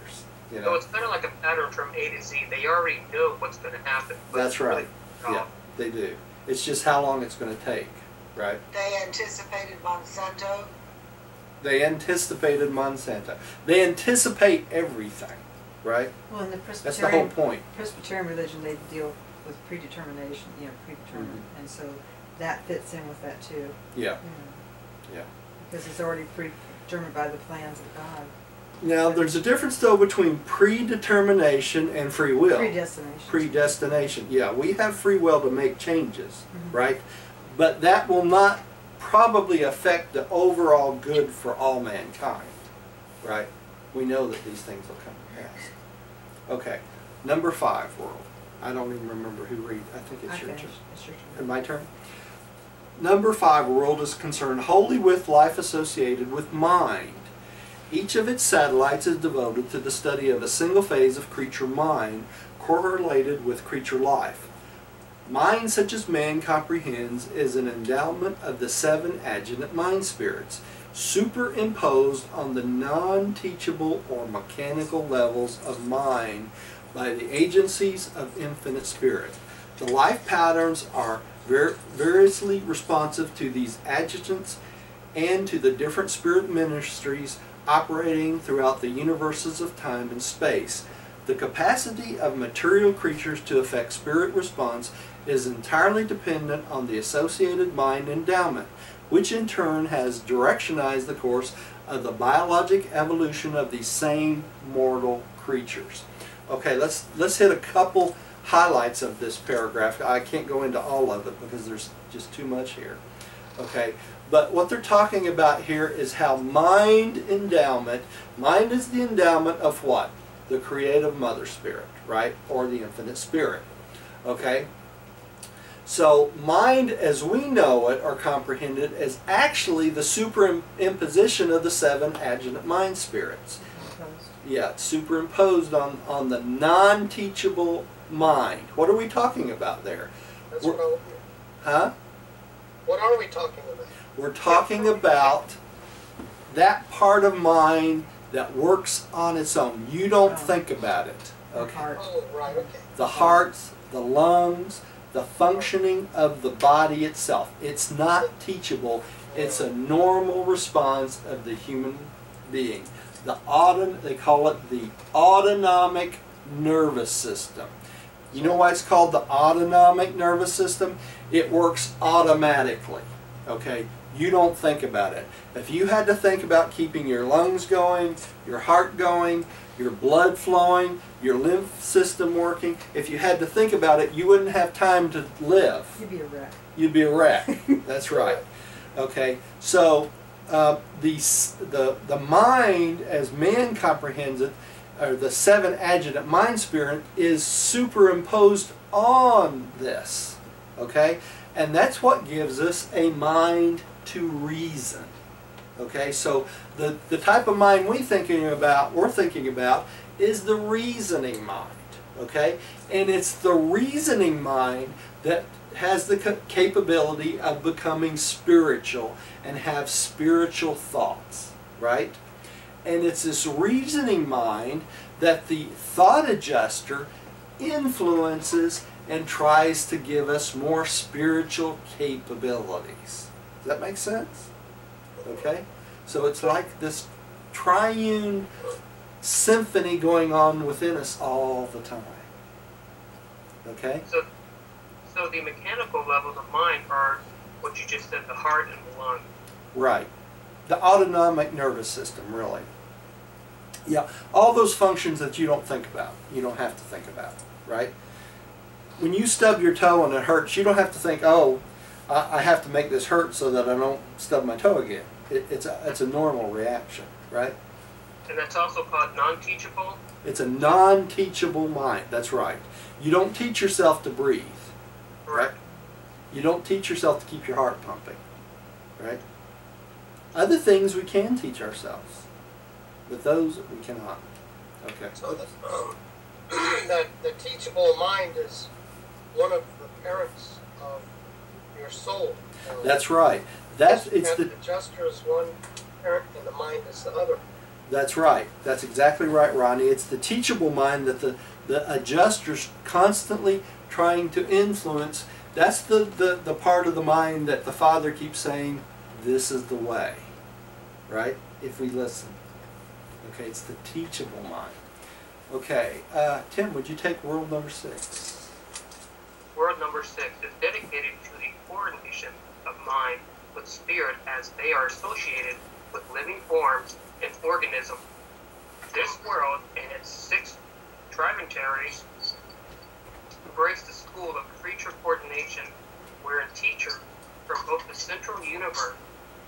So it's kind of like a pattern from A to Z. They already know what's going to happen. That's right. Yeah, they do. It's just how long it's going to take, right? They anticipated Monsanto. They anticipated Monsanto. They anticipate everything, right? Well, in the That's the whole Presbyterian, point. Presbyterian religion, they deal with predetermination, predetermined. Mhm. And so that fits in with that too. Yeah, yeah. Because it's already predetermined by the plans of God. Now, there's a difference, though, between predetermination and free will. Predestination. Predestination. Yeah, we have free will to make changes, Mm-hmm. right? But that will not probably affect the overall good for all mankind, right? We know that these things will come to pass. Okay, number 5, world. I don't even remember who read. I think it's your turn. It's your turn. My turn? Number 5, world is concerned wholly with life associated with mind. Each of its satellites is devoted to the study of a single phase of creature mind correlated with creature life. Mind such as man comprehends is an endowment of the 7 adjunct mind spirits, superimposed on the non-teachable or mechanical levels of mind by the agencies of infinite spirit. The life patterns are variously responsive to these adjuncts and to the different spirit ministries operating throughout the universes of time and space. The capacity of material creatures to affect spirit response is entirely dependent on the associated mind endowment, which in turn has directionized the course of the biologic evolution of these same mortal creatures. Okay, let's hit a couple highlights of this paragraph. I can't go into all of it because there's just too much here. Okay, but what they're talking about here is how mind endowment, mind is the endowment of what? The creative mother spirit, right? Or the infinite spirit. Okay? So mind as we know it or comprehend it is actually the superimposition of the 7 adjunct mind spirits. Yeah, superimposed on the non-teachable mind. What are we talking about there? That's Huh? What are we talking about? We're talking about that part of mind that works on its own. You don't think about it. Okay. Heart. Oh, right, okay. The heart, the lungs, the functioning of the body itself. It's not teachable. It's a normal response of the human being. They call it the autonomic nervous system. You know why it's called the autonomic nervous system? It works automatically. Okay? You don't think about it. If you had to think about keeping your lungs going, your heart going, your blood flowing, your lymph system working, if you had to think about it, you wouldn't have time to live. You'd be a wreck. You'd be a wreck. That's right. Okay, so the mind, as man comprehends it, or the 7 adjunct mind spirit, is superimposed on this. Okay, and that's what gives us a mind to reason. Okay, so the type of mind we're thinking about is the reasoning mind. Okay, and it's the reasoning mind that has the capability of becoming spiritual and have spiritual thoughts, right? And it's this reasoning mind that the thought adjuster influences and tries to give us more spiritual capabilities. Does that make sense? Okay? So it's like this triune symphony going on within us all the time. Okay? So the mechanical levels of mind are what you just said, the heart and the lung. Right. The autonomic nervous system, really. Yeah, all those functions that you don't think about, you don't have to think about, right? when you stub your toe and it hurts, you don't have to think, oh, I have to make this hurt so that I don't stub my toe again. It's a normal reaction, right? And that's also called non-teachable? It's a non-teachable mind. That's right. You don't teach yourself to breathe. Correct. Right? You don't teach yourself to keep your heart pumping. Right? Other things we can teach ourselves, but those we cannot. Okay. So the teachable mind is one of the parents of your soul. That's right. The adjuster is one parent and the mind is the other. That's right. That's exactly right, Ronnie. It's the teachable mind that the adjuster's constantly trying to influence. That's the part of the mind that the Father keeps saying, this is the way. Right? If we listen. Okay, it's the teachable mind. Okay, Tim, would you take world number 6? World number 6 is dedicated to the coordination of mind with spirit as they are associated with living forms and organism. This world and its 6 tributaries embrace the school of creature coordination, wherein teachers from both the central universe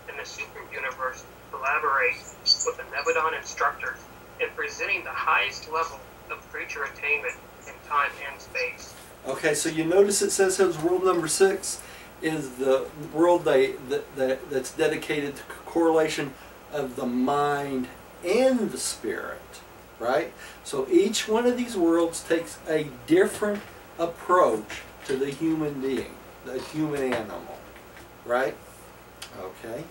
and the super universe collaborate with the Nebadon instructors in presenting the highest level of creature attainment in time and space. Okay, so you notice it says his world number 6 is the world that's dedicated to correlation of the mind and the spirit, right? So each one of these worlds takes a different approach to the human being, the human animal, right? Okay.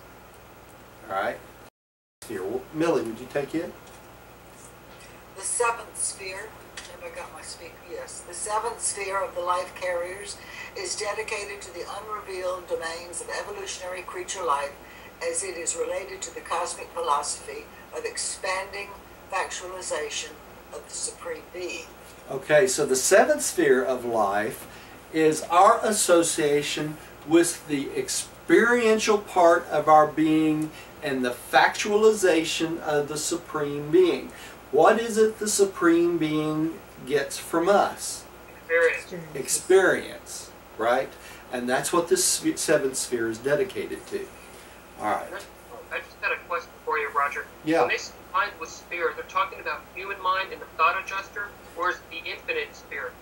All right. Here, Millie, would you take it? The 7th sphere, have I got my speak? Yes. The 7th sphere of the life carriers is dedicated to the unrevealed domains of evolutionary creature life as it is related to the cosmic philosophy of expanding factualization of the Supreme Being. Okay, so the 7th sphere of life is our association with the experiential part of our being and the factualization of the Supreme Being. What is it the Supreme Being gets from us? Experience, right? And that's what this 7th sphere is dedicated to. All right. I just had a question for you, Roger. Yeah. When they say mind with spirit, they're talking about human mind and the thought adjuster, or is the infinite spirit?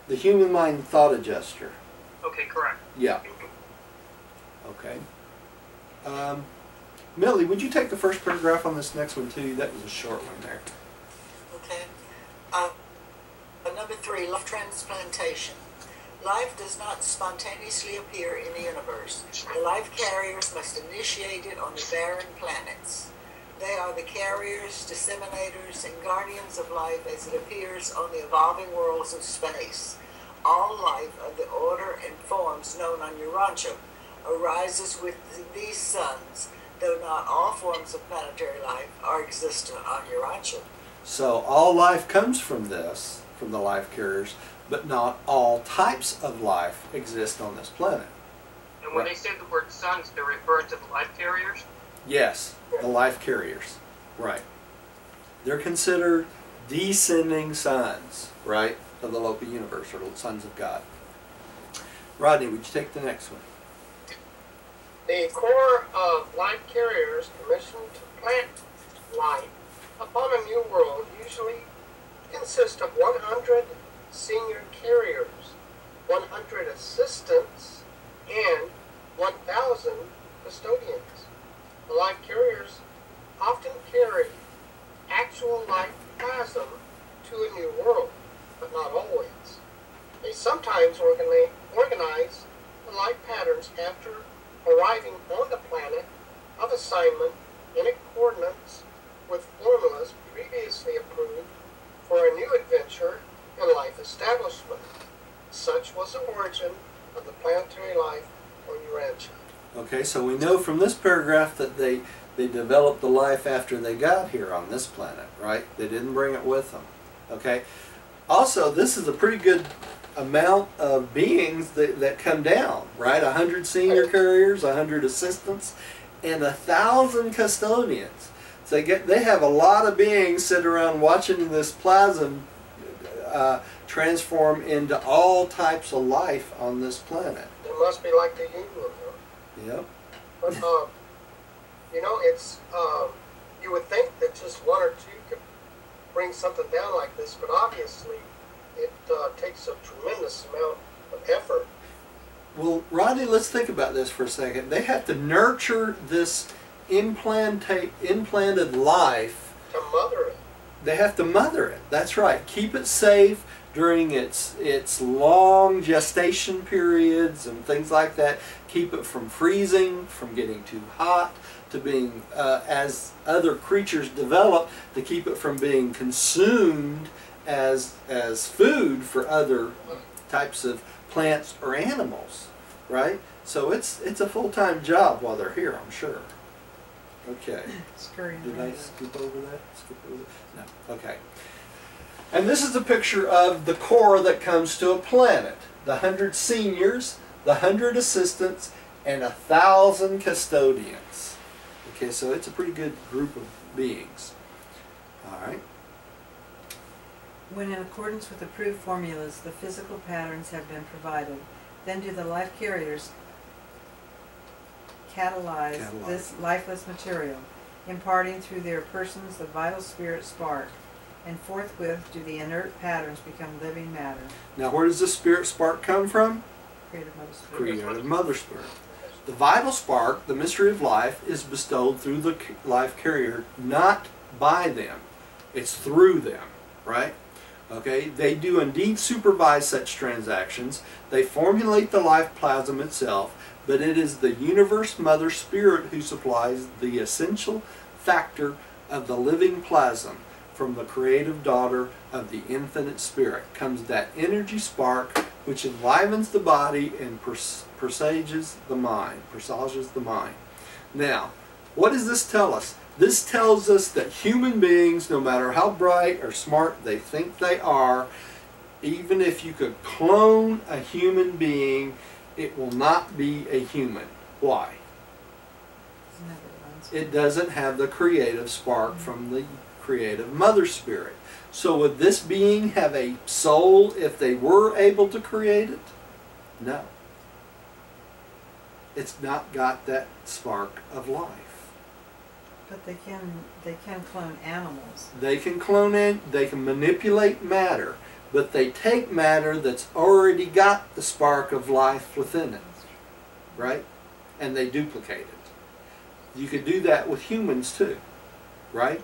The human mind thought adjuster. Okay, correct. Yeah. Okay. Millie, would you take the first paragraph on this next one too? That was a short one there. Okay. Number 3, life transplantation. Life does not spontaneously appear in the universe. The life carriers must initiate it on the barren planets. They are the carriers, disseminators, and guardians of life as it appears on the evolving worlds of space. All life of the order and forms known on Urantia arises with these suns, though not all forms of planetary life are existent on Urantia. So all life comes from this, from the life carriers, but not all types of life exist on this planet. And when they say the word suns, they're referring to the life carriers? Yes, the life carriers, right. They're considered descending sons, right, of the local universe, or sons of God. Rodney, would you take the next one? The Corps of Life Carriers commissioned to plant life upon a new world usually consists of 100 senior carriers, 100 assistants, and 1,000 custodians. The life carriers often carry actual life plasm to a new world, but not always. They sometimes organize the life patterns after arriving on the planet of assignment in accordance with formulas previously approved for a new adventure in life establishment. Such was the origin of the planetary life on Urantia. Okay, so we know from this paragraph that they developed the life after they got here on this planet, right? They didn't bring it with them. Okay. Also, this is a pretty good amount of beings that come down, right? 100 senior carriers, 100 assistants, and 1,000 custodians. So they have a lot of beings sitting around watching this plasm transform into all types of life on this planet. It must be like the universe. Yep. But, you know, it's, you would think that just one or two could bring something down like this, but obviously it takes a tremendous amount of effort. Well, Rodney, let's think about this for a second. They have to nurture this implanted life. To mother it. They have to mother it. That's right. Keep it safe during its long gestation periods and things like that. Keep it from freezing, from getting too hot, to being, as other creatures develop, to keep it from being consumed as food for other types of plants or animals, right? So it's a full-time job while they're here, I'm sure. Okay. Scurrying Did I around. skip over that? Skip over that? No. Okay. And this is a picture of the core that comes to a planet. The 100 seniors, the 100 assistants, and 1,000 custodians. Okay, so it's a pretty good group of beings. All right. When in accordance with approved formulas, the physical patterns have been provided, then do the life carriers catalyze this lifeless material, imparting through their persons the vital spirit spark, and forthwith do the inert patterns become living matter. Now, where does the spirit spark come from? Creative Mother Spirit. Creative Mother Spirit. The vital spark, the mystery of life, is bestowed through the life carrier, not by them. It's through them, right? Okay, they do indeed supervise such transactions. They formulate the life plasm itself, but it is the universe Mother Spirit who supplies the essential factor of the living plasm. From the creative daughter of the infinite spirit comes that energy spark which enlivens the body and presages the mind. Now, what does this tell us? This tells us that human beings, no matter how bright or smart they think they are, even if you could clone a human being, it will not be a human. Why? It doesn't have the creative spark from the creative Mother Spirit. So would this being have a soul if they were able to create it? No. It's not got that spark of life. But they can clone animals. They can clone it, they can manipulate matter, but they take matter that's already got the spark of life within it, right? And they duplicate it. You could do that with humans too, right?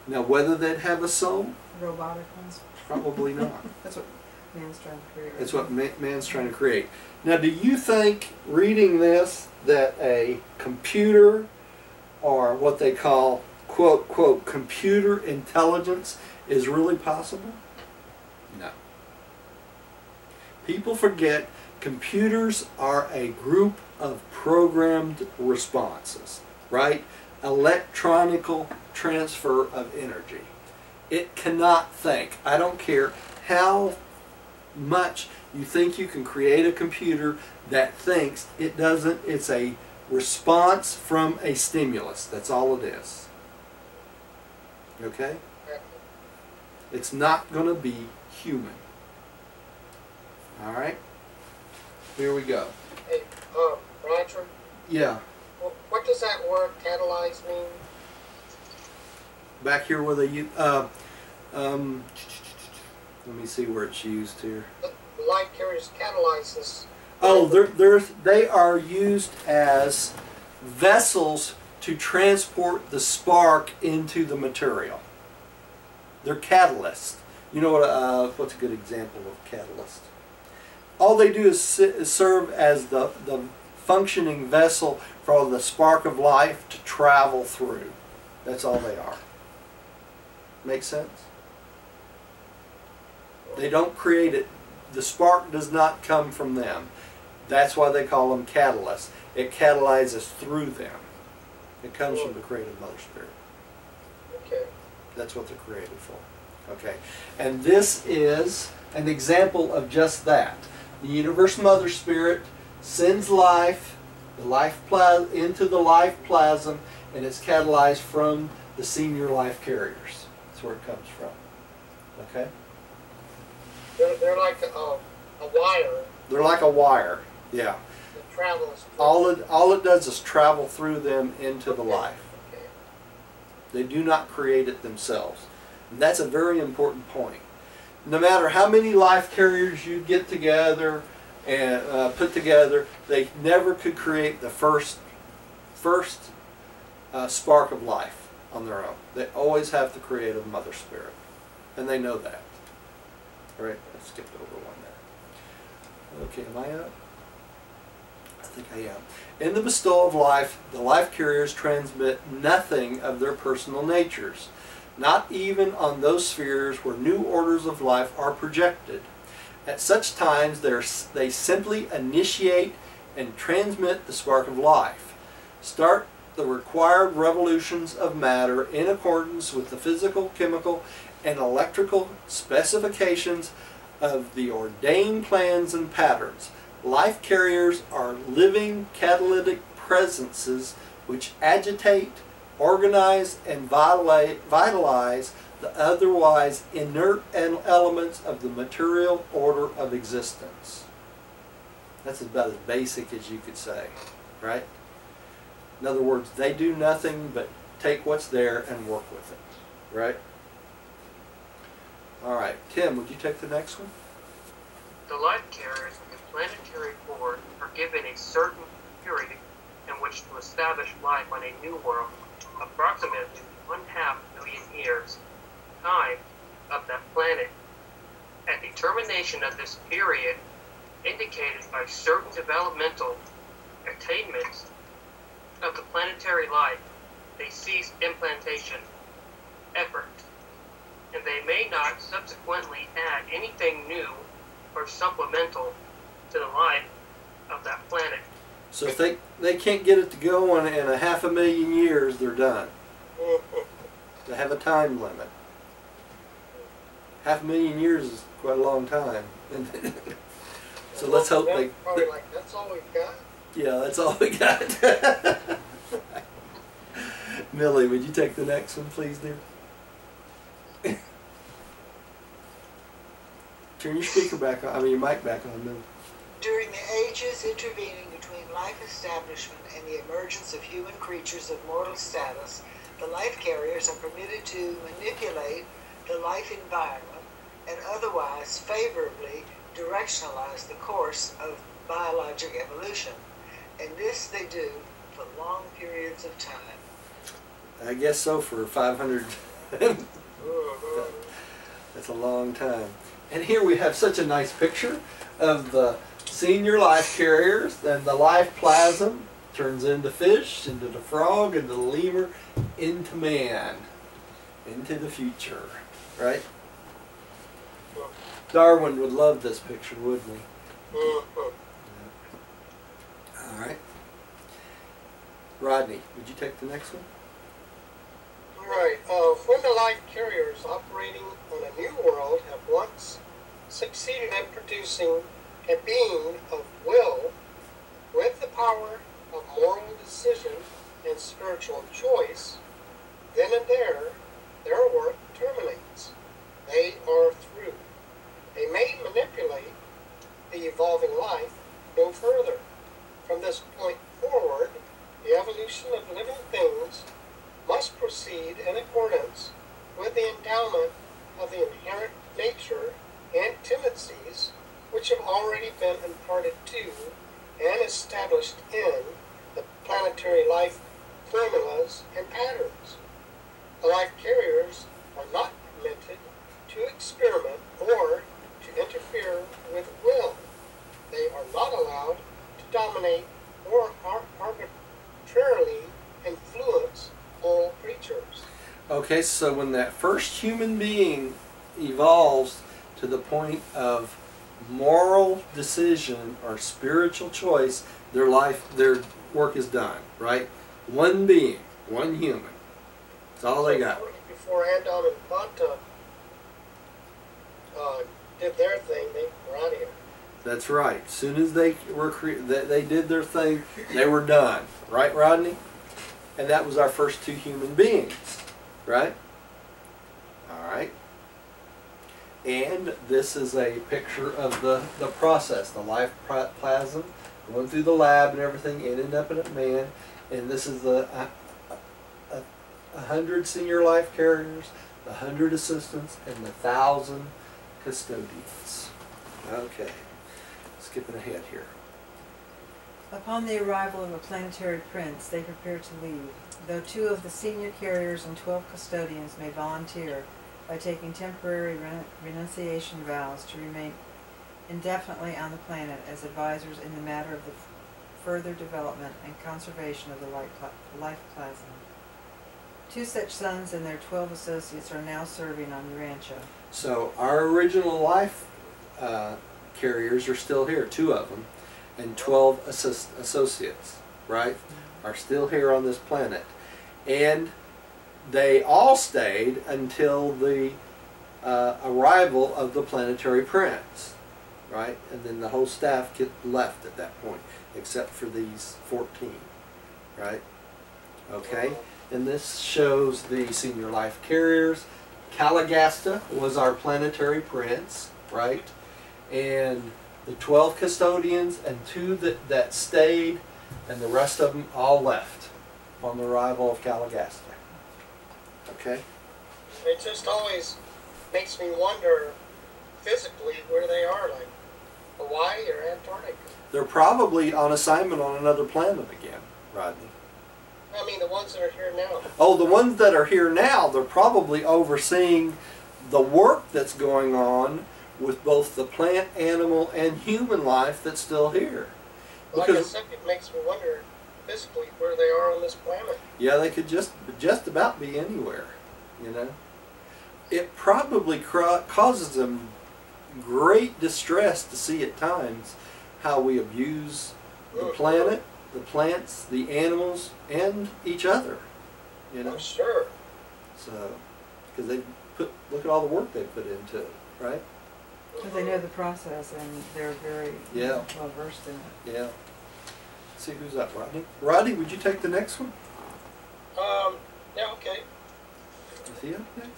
Now, whether they'd have a soul, Robotic ones. probably not. That's what man's trying to create. That's what man's trying to create. Now, do you think, reading this, that a computer, or what they call, quote, quote, computer intelligence is really possible? No. People forget computers are a group of programmed responses, right? Electronical transfer of energy. It cannot think. I don't care how much you think you can create a computer that thinks. It doesn't. It's a response from a stimulus. That's all it is. Okay? It's not going to be human. All right? Here we go. Hey, Roger, Yeah. what does that word catalyze mean? Back here where they use, let me see where it's used here. The life carriers catalyze this. Oh, they are used as vessels to transport the spark into the material. They're catalysts. You know what? What's a good example of catalyst? All they do is serve as the functioning vessel for the spark of life to travel through. That's all they are. Make sense? They don't create it. The spark does not come from them. That's why they call them catalysts. It catalyzes through them. It comes from the creative Mother Spirit. Okay. That's what they're created for. Okay. And this is an example of just that. The Universe Mother Spirit sends life, into the life plasm, and it's catalyzed from the senior life carriers. That's where it comes from. Okay? They're like a wire They're like a wire. Yeah. that travels. All it does is travel through them into the life. Okay. They do not create it themselves. And that's a very important point. No matter how many life carriers you get together and put together, they never could create the first spark of life on their own. They always have to create a mother spirit. And they know that. All right, I skipped over one there. Okay, am I up? I think I am. In the bestowal of life, the life carriers transmit nothing of their personal natures, not even on those spheres where new orders of life are projected. At such times, they simply initiate and transmit the spark of life, start the required revolutions of matter in accordance with the physical, chemical, and electrical specifications of the ordained plans and patterns. Life carriers are living catalytic presences which agitate, organize, and vitalize the otherwise inert elements of the material order of existence. That's about as basic as you could say, right? In other words, they do nothing but take what's there and work with it, right? All right, Tim, would you take the next one? The life carriers of the planetary board are given a certain period in which to establish life on a new world, approximately 1/2 million years, time of that planet. At the termination of this period, indicated by certain developmental attainments of the planetary life, they cease implantation effort, and they may not subsequently add anything new or supplemental to the life of that planet. So if they can't get it to go in 500,000 years, they're done. They have a time limit. 500,000 years is quite a long time. So let's hope They're they... probably like, that's all we've got. Yeah, that's all we got. Millie, would you take the next one, please, dear? Turn your speaker back on, your mic back on, Millie. During the ages intervening between life establishment and the emergence of human creatures of mortal status, the life carriers are permitted to manipulate the life environment and otherwise favorably directionalize the course of biologic evolution. And this they do for long periods of time. I guess so for 500. That's a long time. And here we have such a nice picture of the senior life carriers, and the life plasm turns into fish, into the frog, into the lemur, into man, into the future, right? Darwin would love this picture, wouldn't he? All right. Rodney, would you take the next one? Right. When the life carriers operating on a new world have once succeeded in producing a being of will with the power of moral decision and spiritual choice, then and there, their work terminates. They are through. They may manipulate the evolving life no further. From this point forward, the evolution of living things must proceed in accordance with the endowment of the inherent nature and tendencies which have already been imparted to and established in the planetary life formulas and patterns. The life carriers are not permitted to experiment or to interfere with will. They are not allowed to dominate or arbitrarily influence all creatures. Okay, so when that first human being evolves to the point of moral decision or spiritual choice, their work is done, right? One being, one human. That's all they got. Before Andon and Banta did their thing, they were out of here. That's right. As soon as they did their thing, they were done. Right, Rodney? And that was our first two human beings, right? All right. And this is a picture of the process, the life plasm going through the lab and everything, ending up in a man. And this is the 100 senior life carriers, the 100 assistants, and the 1,000 custodians. Okay, skipping ahead here. Upon the arrival of a planetary prince, they prepare to leave, though 2 of the senior carriers and 12 custodians may volunteer by taking temporary renunciation vows to remain indefinitely on the planet as advisors in the matter of the further development and conservation of the life plasm. 2 such sons and their 12 associates are now serving on the Rancho. So our original life carriers are still here, 2 of them, and 12 associates, right, are still here on this planet. And they all stayed until the arrival of the planetary prince, right? And then the whole staff left at that point, except for these 14, right? Okay, and this shows the senior life carriers. Calagasta was our planetary prince, right? And the 12 custodians and 2 that stayed, and the rest of them all left on the arrival of Calagasta. Okay? It just always makes me wonder physically where they are, like Hawaii or Antarctica. They're probably on assignment on another planet again, Rodney. I mean, the ones that are here now. Oh, the ones that are here now, they're probably overseeing the work that's going on with both the plant, animal, and human life that's still here. Like I said, it makes me wonder physically where they are on this planet. Yeah, they could just about be anywhere, you know. It probably causes them great distress to see at times how we abuse the planet, the plants, the animals, and each other, you know. I'm sure. So, because look at all the work they put into it, right? But they know the process and they're very Yeah. well versed in it. Yeah. Let's see who's up, Rodney. Rodney, would you take the next one? Yeah, okay. Is he up next?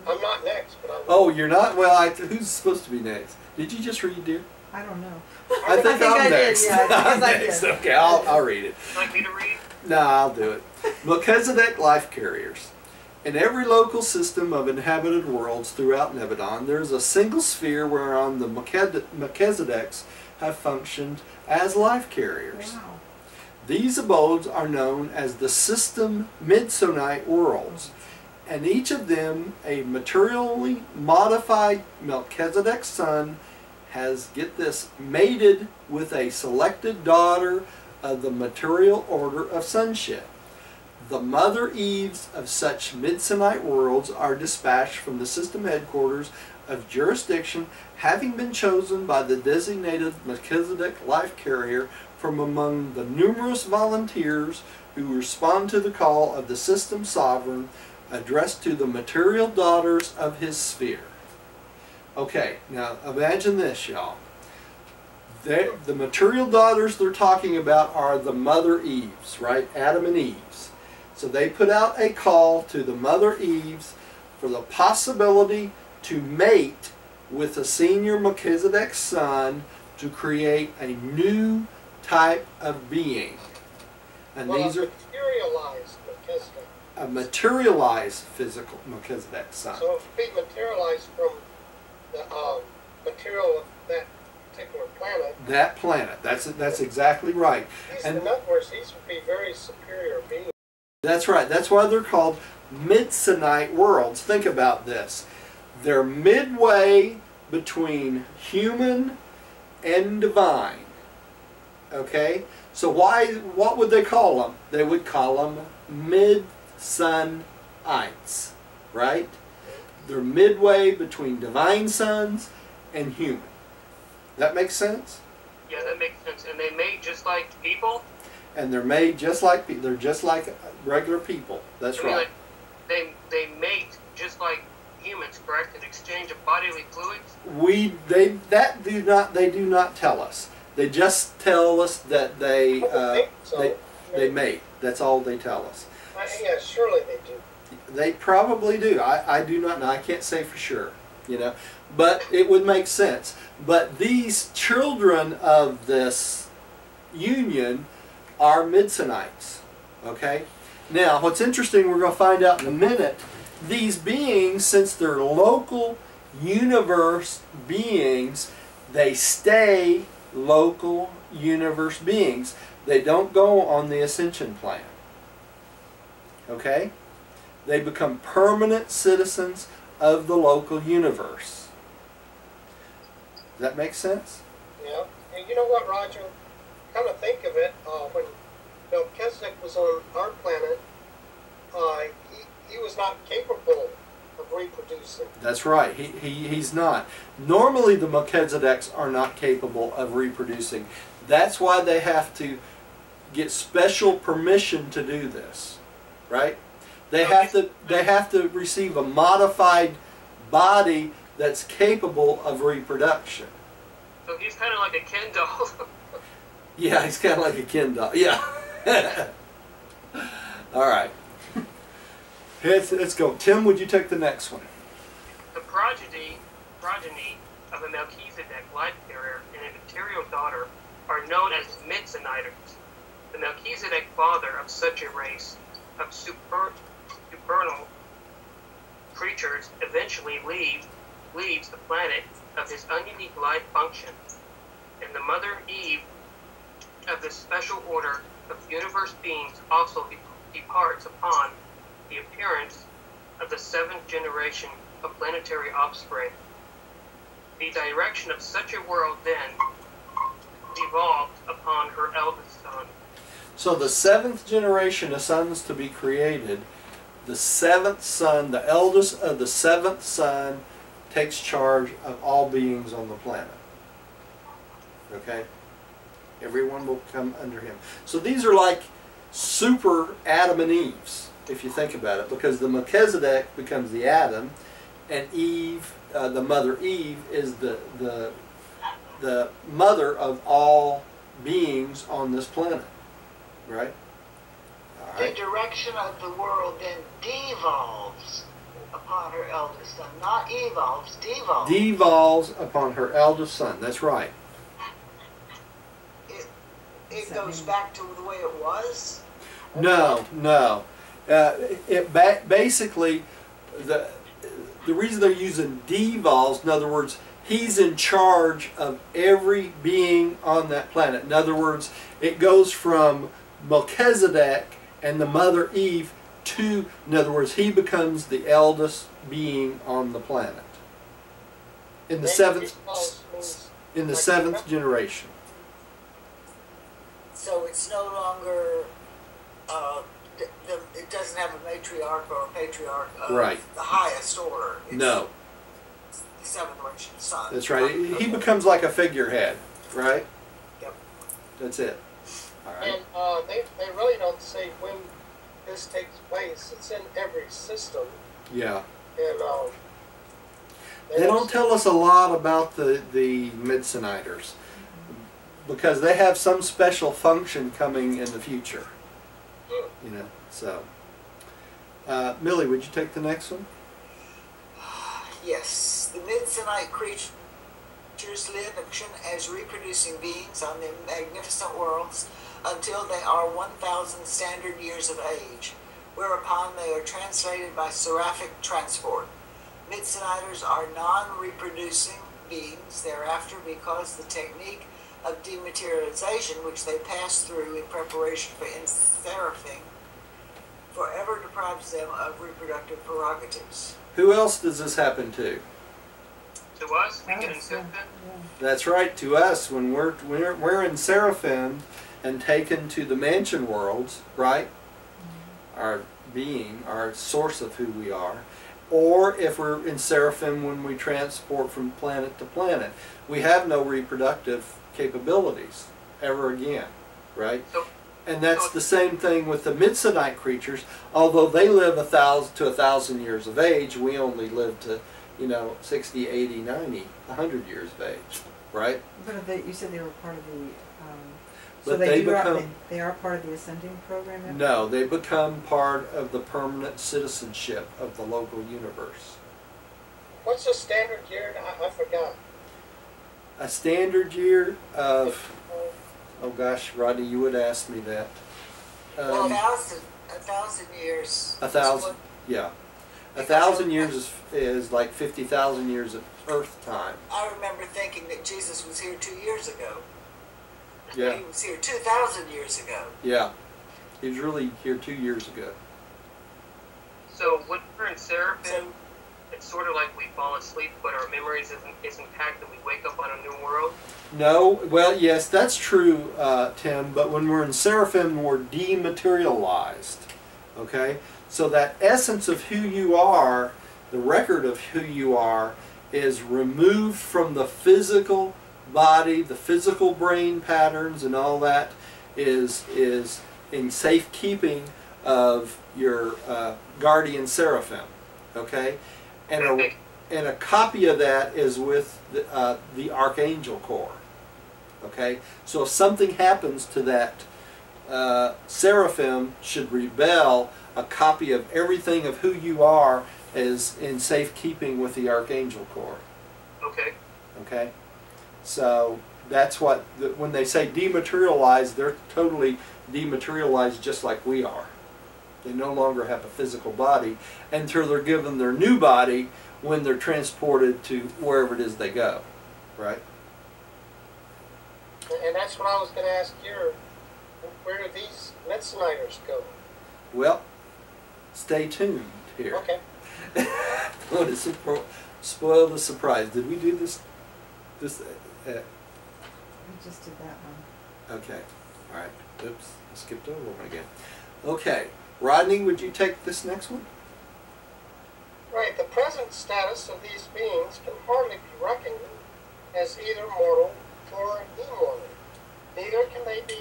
I'm not next, but I will. Oh, you're not? Well, who's supposed to be next? Did you just read, dear? I don't know. I think I'm I next. did, yeah, I I'm think I next. did. Okay, I'll read it. Would you like me to read? No, I'll do it. Melchizedek life carriers. In every local system of inhabited worlds throughout Nebadon, there is a single sphere whereon the Melchizedeks have functioned as life carriers. Wow. These abodes are known as the system Midsonite worlds, and each of them a materially modified Melchizedek son has, get this, mated with a selected daughter of the material order of sonship. The mother Eves of such Midsonite worlds are dispatched from the system headquarters of jurisdiction, having been chosen by the designated Melchizedek life carrier from among the numerous volunteers who respond to the call of the system sovereign addressed to the material daughters of his sphere. Okay, now imagine this, y'all. The material daughters they're talking about are the mother Eves, right? Adam and Eve's. So they put out a call to the mother Eves for the possibility to mate with a senior Melchizedek son to create a new type of being. And Well, these are materialized Melchizedek. a materialized physical Melchizedek son. So if it be materialized from the material of that particular planet, That planet, that's exactly right. in And other words, these would be very superior beings. that's right. That's why they're called Midsonite worlds. Think about this. They're midway between human and divine. Okay? So what would they call them? They would call them Midsonites, right? They're midway between divine sons and human. That makes sense? Yeah, that makes sense. And they mate just like people? And they're made just like people. They're just like regular people. That's I mean, right. like, they mate just like humans, correct? In exchange of bodily fluids? They do not tell us. They just tell us that I would think so. they mate. That's all they tell us. Yeah, surely they do. They probably do. I do not know. I can't say for sure. you know, but it would make sense. But these children of this union are Midsonites, okay? Now, what's interesting, we're going to find out in a minute, these beings, since they're local universe beings, they stay local universe beings. They don't go on the ascension plan, okay? They become permanent citizens of the local universe. Does that make sense? Yeah. And you know what, Roger? Come to think of it, when Melchizedek was on our planet, he was not capable of reproducing. That's right. He's not. Normally the Melchizedeks are not capable of reproducing. That's why they have to get special permission to do this, right? They have to receive a modified body that's capable of reproduction. So he's kind of like a Ken doll. Yeah, he's kind of like a Ken doll. Yeah. All right. Let's go. Tim, would you take the next one? The progeny of a Melchizedek life carrier and a material daughter are known as Midsoniters. The Melchizedek father of such a race of supernal creatures eventually leaves the planet of his ununique life function, and the mother Eve of this special order of universe beings also departs upon the appearance of the seventh generation of planetary offspring. The direction of such a world then devolved upon her eldest son. So the seventh generation of sons to be created, the seventh son, the eldest of the seventh son, takes charge of all beings on the planet. Okay? Everyone will come under him. So these are like super Adam and Eves, if you think about it, because the Melchizedek becomes the Adam, and Eve, the mother Eve, is the mother of all beings on this planet. Right? All right. The direction of the world then devolves upon her eldest son. Not evolves, devolves. Devolves upon her eldest son. That's right. It goes back to the way it was? No. Basically, the reason they're using devolves, in other words, he's in charge of every being on that planet. In other words, it goes from Melchizedek and the mother Eve to, in other words, he becomes the eldest being on the planet in the seventh generation. So it's no longer, it doesn't have a matriarch or a patriarch of Right. the highest order. It's No, the seventh generation son. that's right. He Okay. becomes like a figurehead, right? Yep. That's it. All right. And they really don't say when this takes place. It's in every system. Yeah. And They don't tell us a lot about the Midsoniters because they have some special function coming in the future. You know, so. Millie, would you take the next one? Yes. The Midsonite creatures live and function as reproducing beings on the magnificent worlds until they are 1,000 standard years of age, whereupon they are translated by seraphic transport. Midsoniters are non-reproducing beings thereafter because the technique of dematerialization, which they pass through in preparation for enseraphing, forever deprives them of reproductive prerogatives. Who else does this happen to? To us, we get insistent. That's right, to us when we're in Seraphim and taken to the mansion worlds, right? Our being, our source of who we are. Or if we're in Seraphim when we transport from planet to planet. We have no reproductive capabilities ever again, right? And that's the same thing with the Midsonite creatures. Although they live 1,000 to 1,000 years of age, we only live to, 60, 80, 90, 100 years of age, right? But you said they were part of the. But they are part of the ascending program now? No, they become part of the permanent citizenship of the local universe. What's a standard year? I forgot. A standard year of, oh gosh, Rodney, you would ask me that. Well, a thousand years. 1,000, yeah. 1,000 years is like 50,000 years of Earth time. I remember thinking that Jesus was here 2 years ago. Yeah, He was here 2,000 years ago. yeah. He was really here 2 years ago. So when we're in Seraphim, it's sort of like we fall asleep, but our memories is intact, and we wake up on a new world. No, well, yes, that's true, Tim, but when we're in Seraphim, we're dematerialized, okay? So that essence of who you are, the record of who you are, is removed from the physical body, the physical brain patterns and all that is in safekeeping of your guardian Seraphim, okay? And a copy of that is with the Archangel Corps. Okay, so if something happens to that Seraphim should rebel, a copy of everything of who you are is in safekeeping with the Archangel Corps. Okay. Okay, so that's what when they say dematerialized, they're totally dematerialized just like we are. They no longer have a physical body until they're given their new body when they're transported to wherever it is they go, right? And that's what I was going to ask you. Where do these Midsnighters go? Well, stay tuned here. Okay. Don't spoil the surprise. Did we do this? We just did that one. Okay. All right. Oops. I skipped over one again. Okay. Rodney, would you take this next one? Right. The present status of these beings can hardly be reckoned as either mortal or immortal. Neither can they be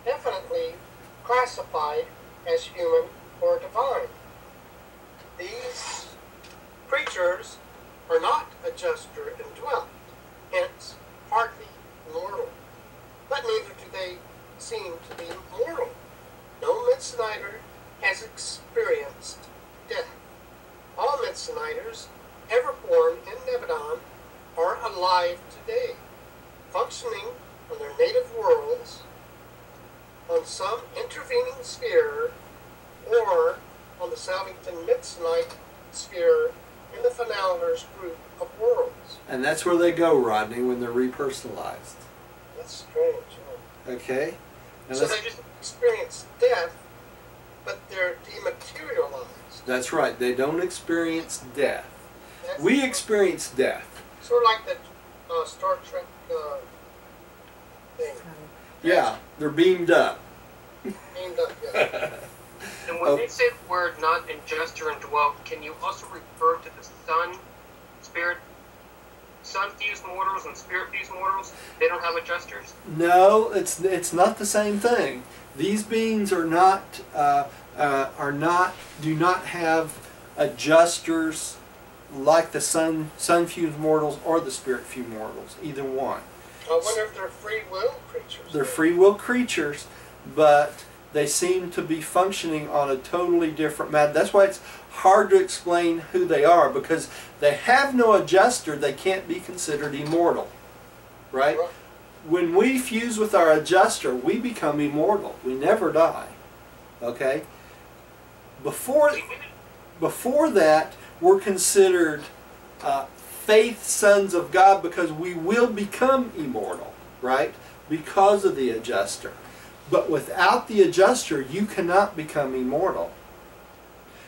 definitely classified as human or divine. These creatures are not adjuster and dwelt, hence hardly mortal. But neither do they seem to be mortal. No Midsnighter has experienced death. All Midsnighters ever born in Nebadon are alive today, functioning on their native worlds, on some intervening sphere, or on the Salvington Midsnight sphere in the Finalner's group of worlds. And that's where they go, Rodney, when they're repersonalized. That's strange, huh? Okay. Now So let's- they just experience death, but they're dematerialized. that's right. They don't experience death. That's We experience death. sort of like the Star Trek thing. Yeah, they're beamed up. Named up, yeah. And when Oh. they say the word not adjuster and dwelt, can you also refer to the sun-fused mortals and spirit-fused mortals? They don't have adjusters? No, it's not the same thing. These beings are not do not have adjusters like the sun-fused mortals or the spirit-fused mortals. Either one. I wonder if they're free will creatures. They're free will creatures, but they seem to be functioning on a totally different matter. That's why it's hard to explain who they are, because they have no adjuster. They can't be considered immortal, right? Right. When we fuse with our adjuster, we become immortal. We never die. Okay? Before that, we're considered faith sons of God, because we will become immortal, right? Because of the adjuster. But without the adjuster, you cannot become immortal.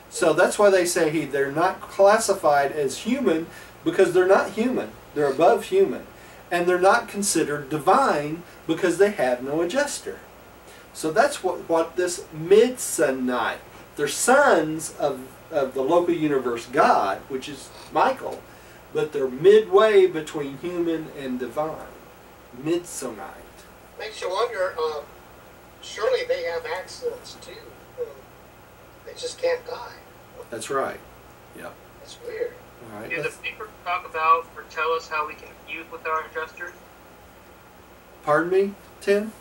So that's why they say they're not classified as human, because they're not human. They're above human. And they're not considered divine because they have no adjuster. So that's what this Midsnite. They're sons of the local universe God, which is Michael, but they're midway between human and divine. Midsnite. Makes you wonder, surely they have accidents too. They just can't die. That's right. Yeah. That's weird. All right. Do the Let's- papers talk about or tell us how we can fuse with our adjusters? Pardon me, Tim?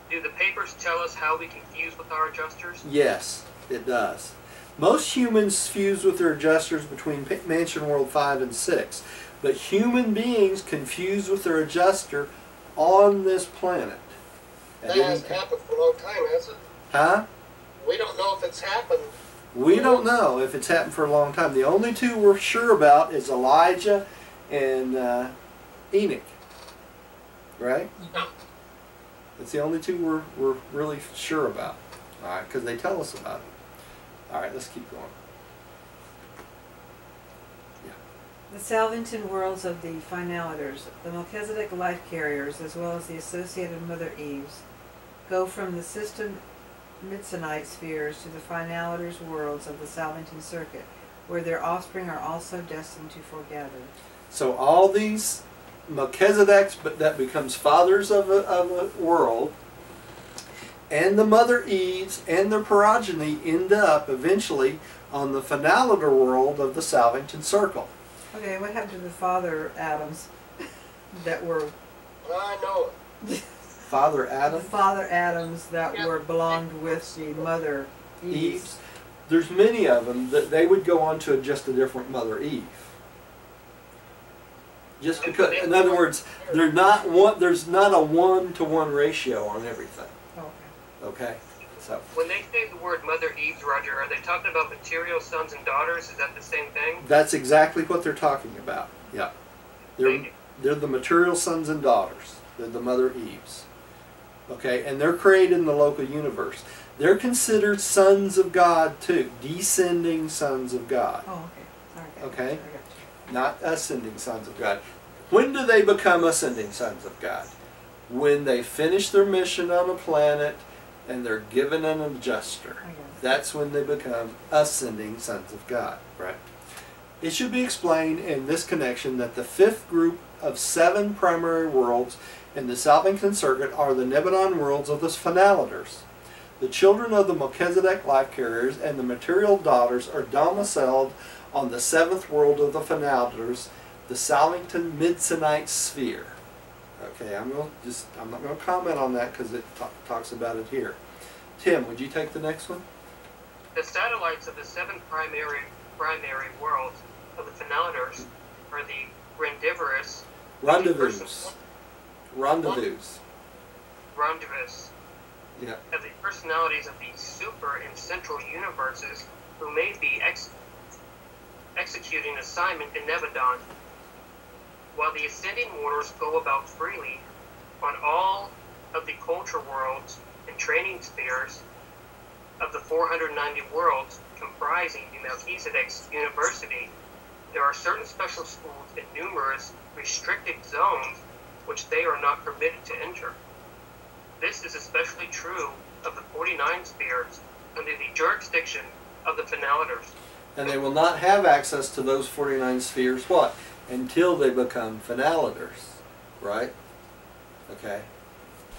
Do the papers tell us how we can fuse with our adjusters? Yes, it does. Most humans fuse with their adjusters between Mansion World 5 and 6, but human beings can fuse with their adjuster on this planet. At That any hasn't time. happened for a long time, has it? Huh? We don't know if it's happened. We don't know if it's happened for a long time. The only two we're sure about is Elijah and Enoch. Right? Yeah. It's the only two we're really sure about. All right, because they tell us about it. All right, let's keep going. The Salvington worlds of the Finalators, the Melchizedek life carriers, as well as the associated Mother Eves, go from the system Midsonite spheres to the Finalators worlds of the Salvington circuit, where their offspring are also destined to foregather. So all these Melchizedeks, but that becomes fathers of a world, and the Mother Eves and their progeny end up eventually on the Finalator world of the Salvington circle. Okay, what happened to the father Adams that were I know it. Father the Adam, father Adams that Yeah. were belonged with the Mother Eves? Eves. There's many of them that they would go on to just a different Mother Eve. Just because, in other words, they're not one. There's not a 1-to-1 ratio on everything. Okay. Okay, so When they say the word Mother Eves, Roger, are they talking about material sons and daughters? Is that the same thing? that's exactly what they're talking about. Yeah, Thank you. they're the material sons and daughters. They're the Mother Eves. Okay, and they're created in the local universe. They're considered sons of God too, descending sons of God, Oh, okay. Sorry. Okay. I got you. not ascending sons of God. When do they become ascending sons of God? When they finish their mission on a planet and they're given an adjuster. I got it. That's when they become ascending sons of God, right? It should be explained in this connection that the fifth group of 7 primary worlds in the Salvington circuit are the Nibbidon worlds of the Finalators. The children of the Melchizedek life carriers and the material daughters are domiciled on the 7th world of the Finalators, the Salvington Midsonite sphere. Okay, I'm not going to comment on that because it talks about it here. Tim, would you take the next one? The satellites of the 7 primary worlds of the Finalators are the Grandivorous, Rendezvous. Yeah. of the personalities of the super and central universes who may be executing assignment in Nebadon, while the ascending mortals go about freely on all of the culture worlds and training spheres of the 490 worlds comprising the Melchizedek's University. There are certain special schools and numerous restricted zones which they are not permitted to enter. This is especially true of the 49 spheres under the jurisdiction of the Finalators. And they will not have access to those 49 spheres, what? Until they become Finalators, right? Okay?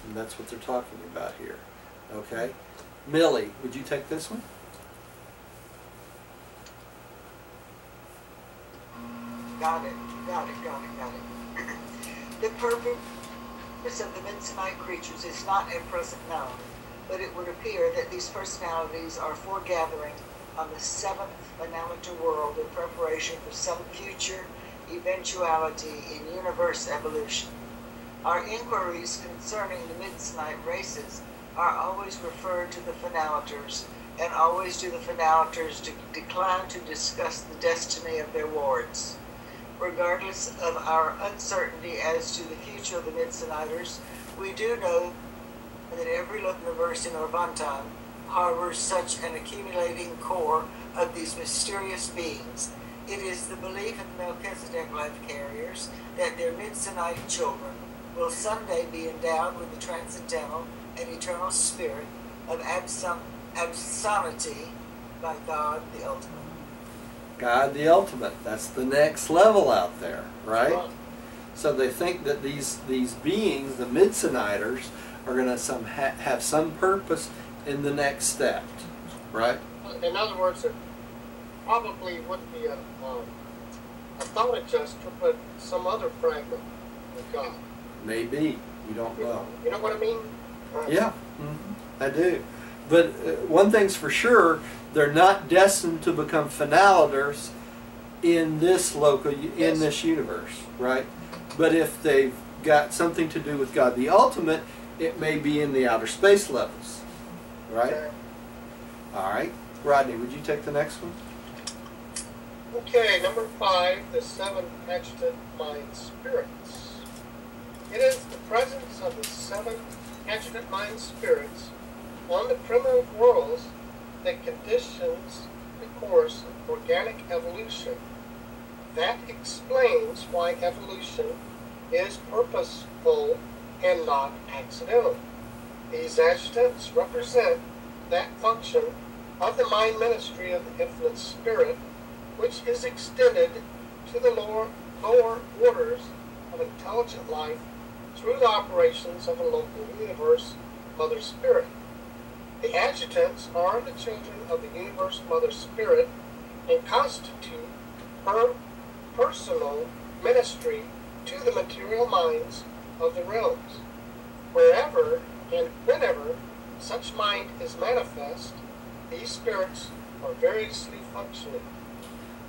And that's what they're talking about here. Okay? Millie, would you take this one? Got it. The purpose of the Midsonite creatures is not at present known, but it would appear that these personalities are foregathering on the 7th Finalator world in preparation for some future eventuality in universe evolution. Our inquiries concerning the Midsonite races are always referred to the Finalators, and always do the Finalators decline to discuss the destiny of their wards. Regardless of our uncertainty as to the future of the Midsoniters, we do know that every universe in Orvantan harbors such an accumulating core of these mysterious beings. It is the belief of the Melchizedek life carriers that their Midsonite children will someday be endowed with the transcendental and eternal spirit of absoluty by God the Ultimate. God the Ultimate. That's the next level out there, right? Well, So they think that these beings, the Midsoniters, are going to have some purpose in the next step, right? in other words, it probably would be a thought adjuster, but some other fragment of God. Maybe. You don't know. You know what I mean? Yeah, I do. But one thing's for sure, they're not destined to become finalators in this in this universe, right? But if they've got something to do with God the Ultimate, it may be in the outer space levels, right? Okay. All right. Rodney, would you take the next one? Okay, number 5, the 7 adjutant mind spirits. It is the presence of the 7 adjutant mind spirits on the primitive worlds that conditions the course of organic evolution. That explains why evolution is purposeful and not accidental. These adjutants represent that function of the mind ministry of the infinite spirit, which is extended to the lower orders of intelligent life through the operations of a local universe mother spirit. The adjutants are the children of the universe mother spirit and constitute her personal ministry to the material minds of the realms. Wherever and whenever such mind is manifest, these spirits are variously functioning.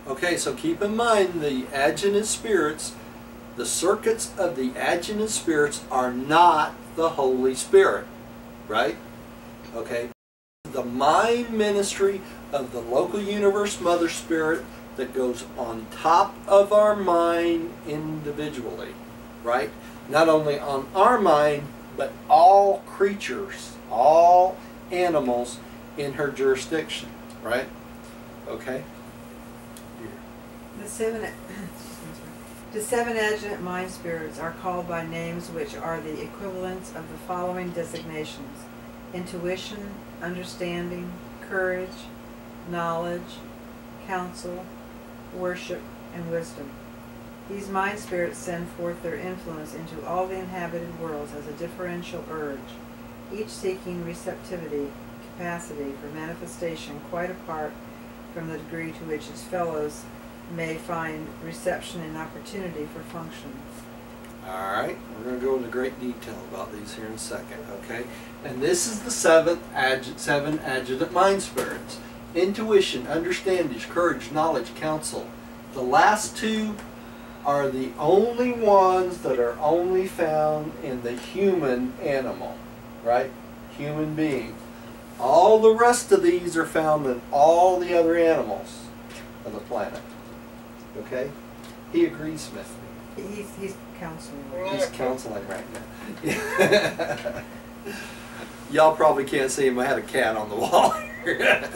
Okay, so keep in mind the adjutant spirits, the circuits of the adjutant spirits are not the Holy Spirit, right? Okay. The mind ministry of the local universe mother spirit that goes on top of our mind individually, right? Not only on our mind, but all creatures, all animals in her jurisdiction, right? Okay? The seven adjutant mind spirits are called by names which are the equivalents of the following designations: intuition, understanding, courage, knowledge, counsel, worship, and wisdom. These mind spirits send forth their influence into all the inhabited worlds as a differential urge, each seeking receptivity, capacity for manifestation quite apart from the degree to which its fellows may find reception and opportunity for function. All right, we're going to go into great detail about these here in a second, okay? And this is the seven adjutant mind spirits: intuition, understanding, courage, knowledge, counsel. The last two are the only ones that are only found in the human animal, right? Human being. All the rest of these are found in all the other animals of the planet. Okay? He agrees with me. He's counseling. He's counseling right now. Y'all probably can't see him. I had a cat on the wall here.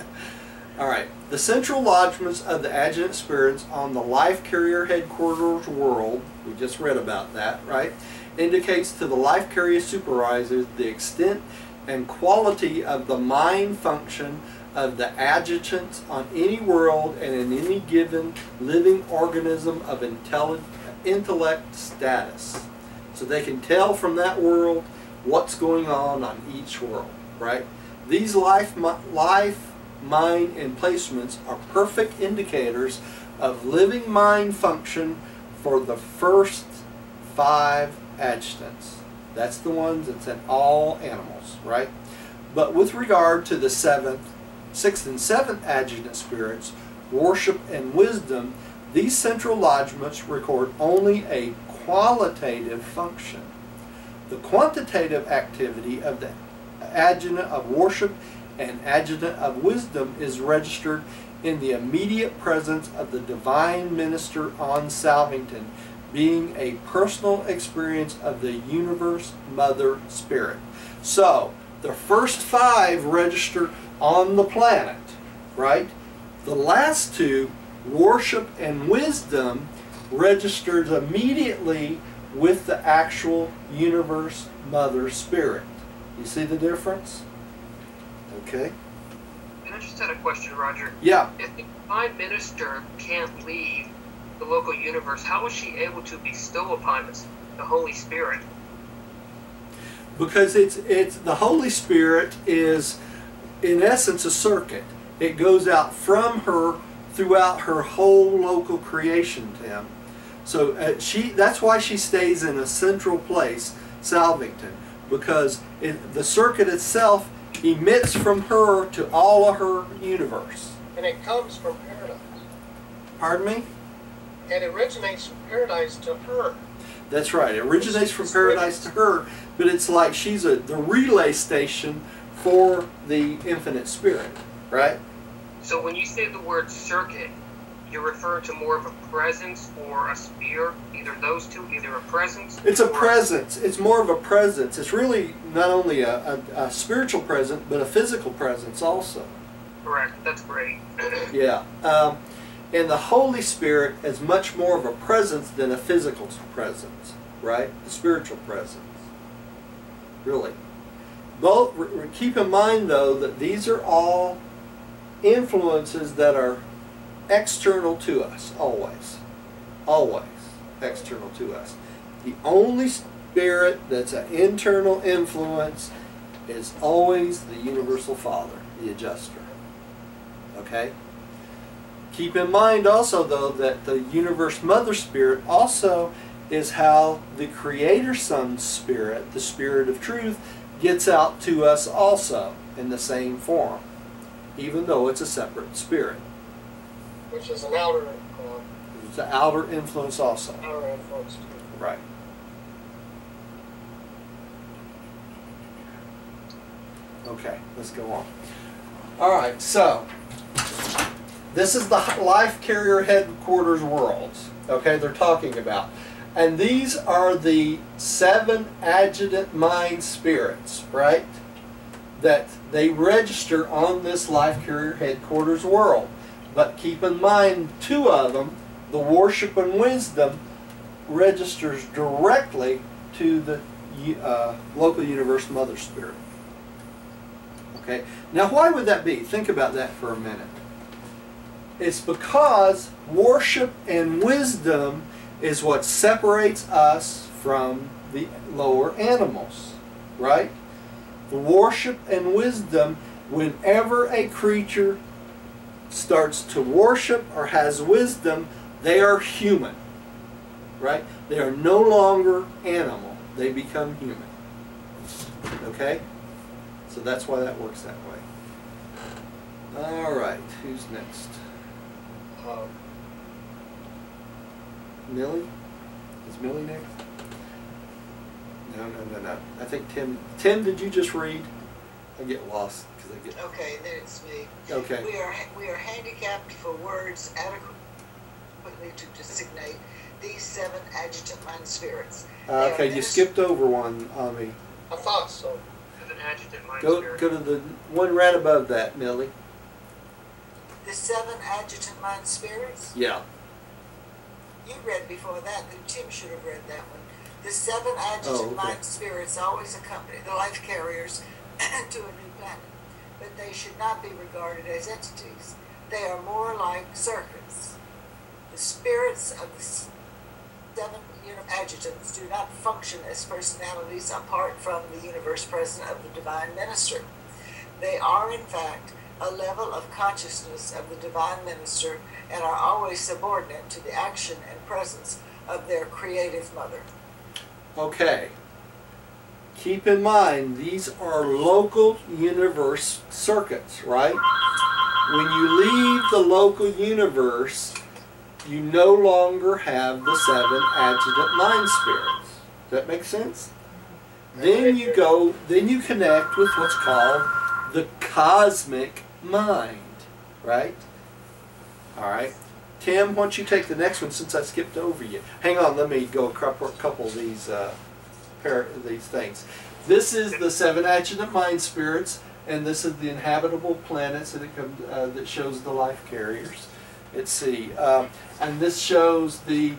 All right. The central lodgements of the adjutant spirits on the life carrier headquarters world, we just read about that, right, indicates to the life carrier supervisors the extent and quality of the mind function of the adjutants on any world and in any given living organism of intellect status. So they can tell from that world what's going on each world, right? These life, mind, and placements are perfect indicators of living mind function for the first 5 adjutants. That's the ones that's in all animals, right? But with regard to the 6th and 7th adjutant spirits, worship and wisdom, these central lodgements record only a qualitative function. The quantitative activity of the adjutant of worship and adjutant of wisdom is registered in the immediate presence of the divine minister on Salvington, being a personal experience of the universe mother spirit. So the first 5 register on the planet, right? The last 2, worship and wisdom, registers immediately with the actual universe mother spirit. You see the difference? Okay. And I just had a question, Roger. Yeah. If the divine minister can't leave the local universe, how is she able to bestow upon us the Holy Spirit? Because it's the Holy Spirit is in essence a circuit. It goes out from her throughout her whole local creation, Tim. So that's why she stays in a central place, Salvington, because the circuit itself emits from her to all of her universe. And it comes from paradise. Pardon me? It originates from paradise to her. That's right. It originates from paradise to her, but it's like she's the relay station for the infinite spirit, right? So when you say the word circuit, you refer to more of a presence or a sphere, either those two, either a presence. It's a or presence. It's more of a presence. It's really not only a spiritual presence, but a physical presence also. Correct. That's great. Yeah. And the Holy Spirit is much more of a presence than a physical presence, right? The spiritual presence. Really. Both. Keep in mind, though, that these are all influences that are external to us, always. Always external to us. The only spirit that's an internal influence is always the Universal Father, the Adjuster. Okay? Keep in mind also, though, that the Universe Mother Spirit also is how the Creator Son Spirit, the Spirit of Truth, gets out to us also in the same form, even though it's a separate spirit. Which is an outer, It's an outer influence also. outer influence too. Right. Okay, let's go on. All right, so this is the life carrier headquarters worlds. Okay, they're talking about. And these are the 7 adjutant mind spirits, right? That they register on this life carrier headquarters world. But keep in mind, 2 of them, the worship and wisdom, registers directly to the local universe mother spirit. Okay, now why would that be? Think about that for a minute. It's because worship and wisdom is what separates us from the lower animals, right? The worship and wisdom, whenever a creature starts to worship or has wisdom, they are human, right? They are no longer animal. They become human. Okay? So that's why that works that way. All right, who's next? Millie? Is Millie next? No. I think Tim. Tim, did you just read? I get lost because I get. Okay, then it's me. Okay. We are handicapped for words adequately to designate these 7 adjutant mind spirits. Okay, you skipped over one on me. I thought so. As an adjutant mind Go spirit. to the one right above that, Millie. The 7 adjutant mind spirits? Yeah. You read before that, then Tim should have read that one. The 7 adjutant mind spirits always accompany the life carriers to a new planet, but they should not be regarded as entities. They are more like circuits. The spirits of the 7 adjutants do not function as personalities apart from the universe present of the divine minister. They are, in fact, a level of consciousness of the divine minister and are always subordinate to the action and presence of their creative mother. Okay. Keep in mind, these are local universe circuits, right? When you leave the local universe, you no longer have the 7 adjutant mind spirits. Does that make sense? Then you connect with what's called the cosmic mind, right? All right. Tim, why don't you take the next one since I skipped over you? Hang on, let me go a couple of these things. This is the 7 adjutant mind spirits, and this is the inhabitable planets that shows the life carriers. Let's see, and this shows the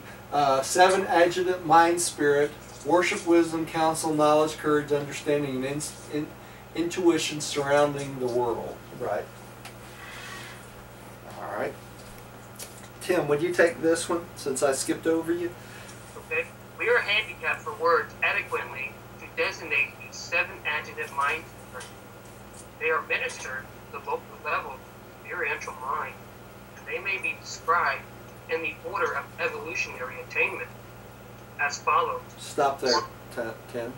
7 adjutant mind spirit: worship, wisdom, counsel, knowledge, courage, understanding, and intuition surrounding the world. Right. All right. Tim, would you take this one since I skipped over you? Okay. We are handicapped for words adequately to designate these 7 adjutant mind spirits. They are ministered to the local level of experiential mind. They may be described in the order of evolutionary attainment as follows. Stop there, Tim.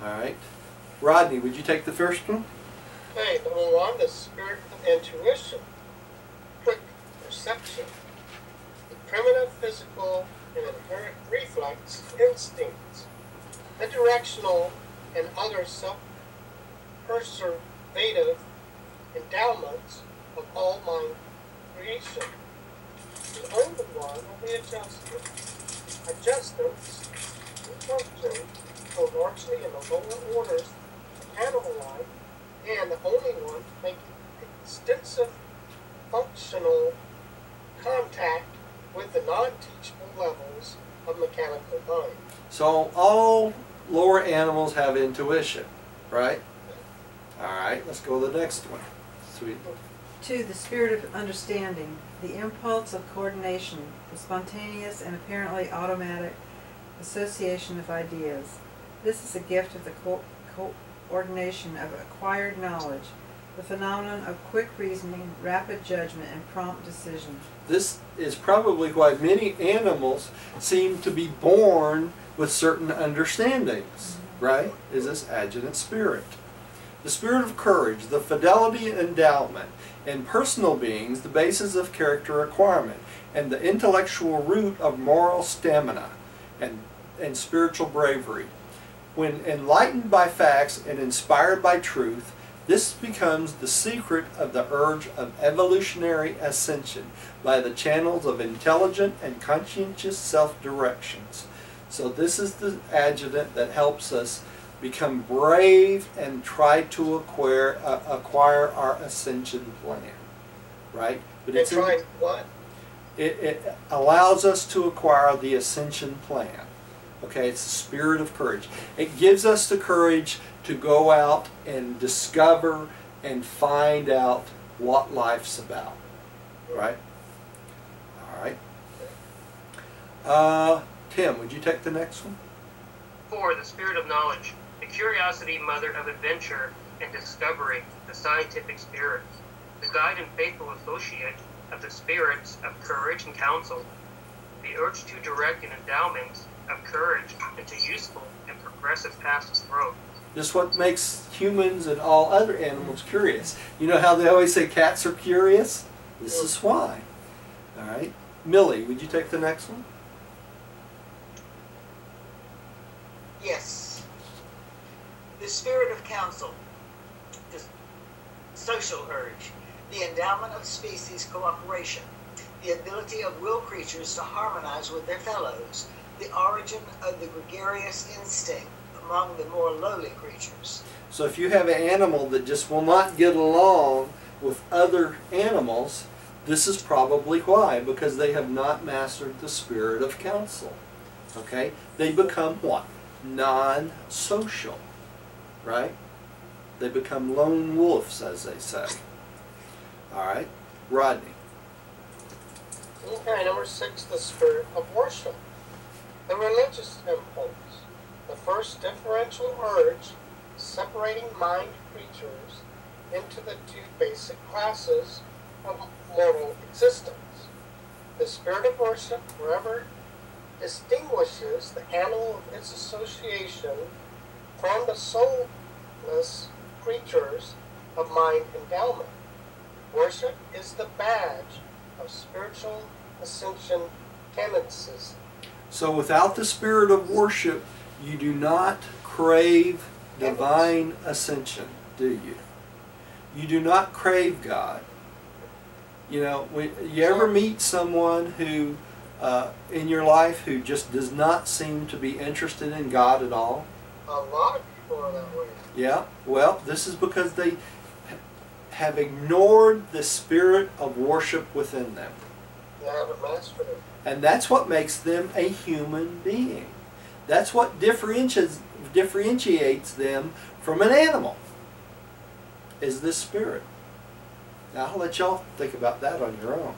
All right. Rodney, would you take the first one? Okay, number one, the spirit of intuition, quick perception, the primitive physical and inherent reflex instincts, the directional and other self-perservative endowments of all mind creation. The only one will be adjustments. Adjustments will function so largely in the lower orders of animal life, and the only one making extensive functional contact with the non-teachable levels of mechanical mind. So all lower animals have intuition, right? All right, let's go to the next one. Sweet. 2. The spirit of understanding, the impulse of coordination, the spontaneous and apparently automatic association of ideas. This is a gift of the coordination of acquired knowledge, the phenomenon of quick reasoning, rapid judgment, and prompt decision. This is probably why many animals seem to be born with certain understandings, right? Is this adjutant spirit. The spirit of courage, the fidelity and endowment, in personal beings, the basis of character acquirement, and the intellectual root of moral stamina and spiritual bravery. When enlightened by facts and inspired by truth, this becomes the secret of the urge of evolutionary ascension by the channels of intelligent and conscientious self-directions. So this is the adjutant that helps us become brave and try to acquire our ascension plan, right? But And trying what? it allows us to acquire the ascension plan. Okay, it's the spirit of courage. It gives us the courage to go out and discover and find out what life's about, right? All right. Tim, would you take the next one? 4. The spirit of knowledge, the curiosity mother of adventure and discovery, the scientific spirit, the guide and faithful associate of the spirits of courage and counsel, the urge to direct an endowment of courage into useful and progressive paths of growth. This is what makes humans and all other animals curious. You know how they always say cats are curious? This is why. All right. Millie, would you take the next one? Yes. The spirit of counsel, the social urge, the endowment of species cooperation, the ability of will creatures to harmonize with their fellows, the origin of the gregarious instinct among the more lowly creatures. So if you have an animal that just will not get along with other animals, this is probably why, because they have not mastered the spirit of counsel. Okay? They become what? Non-social. Right? They become lone wolves, as they say. All right? Rodney. Okay, number 6, the spirit of worship, the religious impulse, the first differential urge separating mind creatures into the 2 basic classes of mortal existence. The spirit of worship forever distinguishes the animal of its association from the soulless creatures of mind endowment. Worship is the badge of spiritual ascension tendencies. So without the spirit of worship, you do not crave divine ascension, do you? You do not crave God. You know, you ever meet someone who, in your life, who just does not seem to be interested in God at all? A lot of people are that way. Yeah, well, this is because they have ignored the spirit of worship within them. They haven't mastered it. And that's what makes them a human being. That's what differentiates them from an animal, is this spirit. Now I'll let y'all think about that on your own.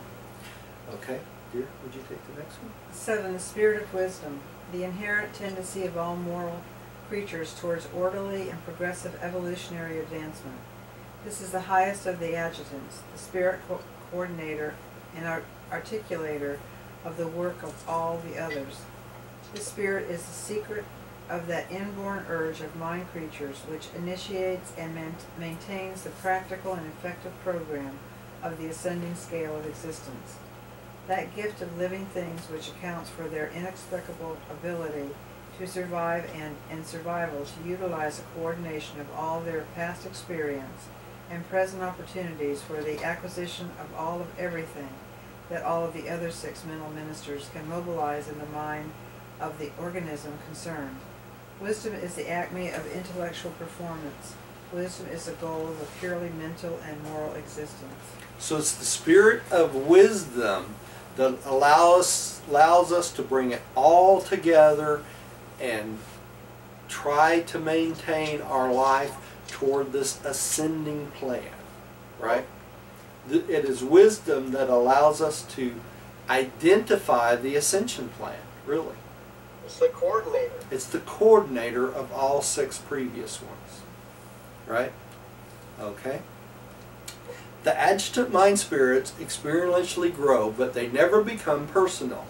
Okay, dear, would you take the next one? 7. The spirit of wisdom, the inherent tendency of all moral creatures towards orderly and progressive evolutionary advancement. This is the highest of the adjutants, the spirit coordinator and articulator of the work of all the others. This spirit is the secret of that inborn urge of mind creatures which initiates and maintains the practical and effective program of the ascending scale of existence. That gift of living things which accounts for their inexplicable ability to survive and survival to utilize the coordination of all their past experience and present opportunities for the acquisition of all of everything that all of the other 6 mental ministers can mobilize in the mind of the organism concerned. Wisdom is the acme of intellectual performance. Wisdom is the goal of a purely mental and moral existence. So it's the spirit of wisdom that allows us to bring it all together and try to maintain our life toward this ascending plan, right? It is wisdom that allows us to identify the ascension plan, really. It's the coordinator. It's the coordinator of all 6 previous ones, right? Okay. The adjutant mind spirits experientially grow, but they never become personal.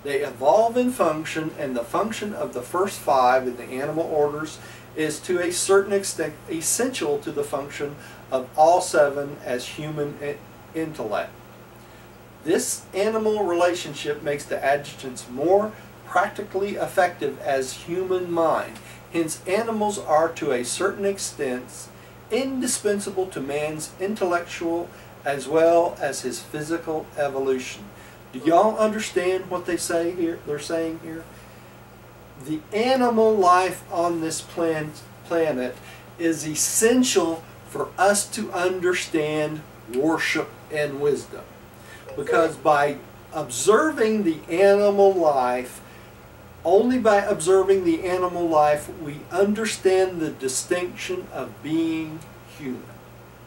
They evolve in function, and the function of the first 5 in the animal orders is to a certain extent essential to the function of all 7 as human intellect. This animal relationship makes the adjutants more practically effective as human mind. Hence, animals are to a certain extent indispensable to man's intellectual as well as his physical evolution. Do y'all understand what they say here? They're saying here? The animal life on this planet is essential for us to understand worship and wisdom. Because by observing the animal life, only by observing the animal life, we understand the distinction of being human.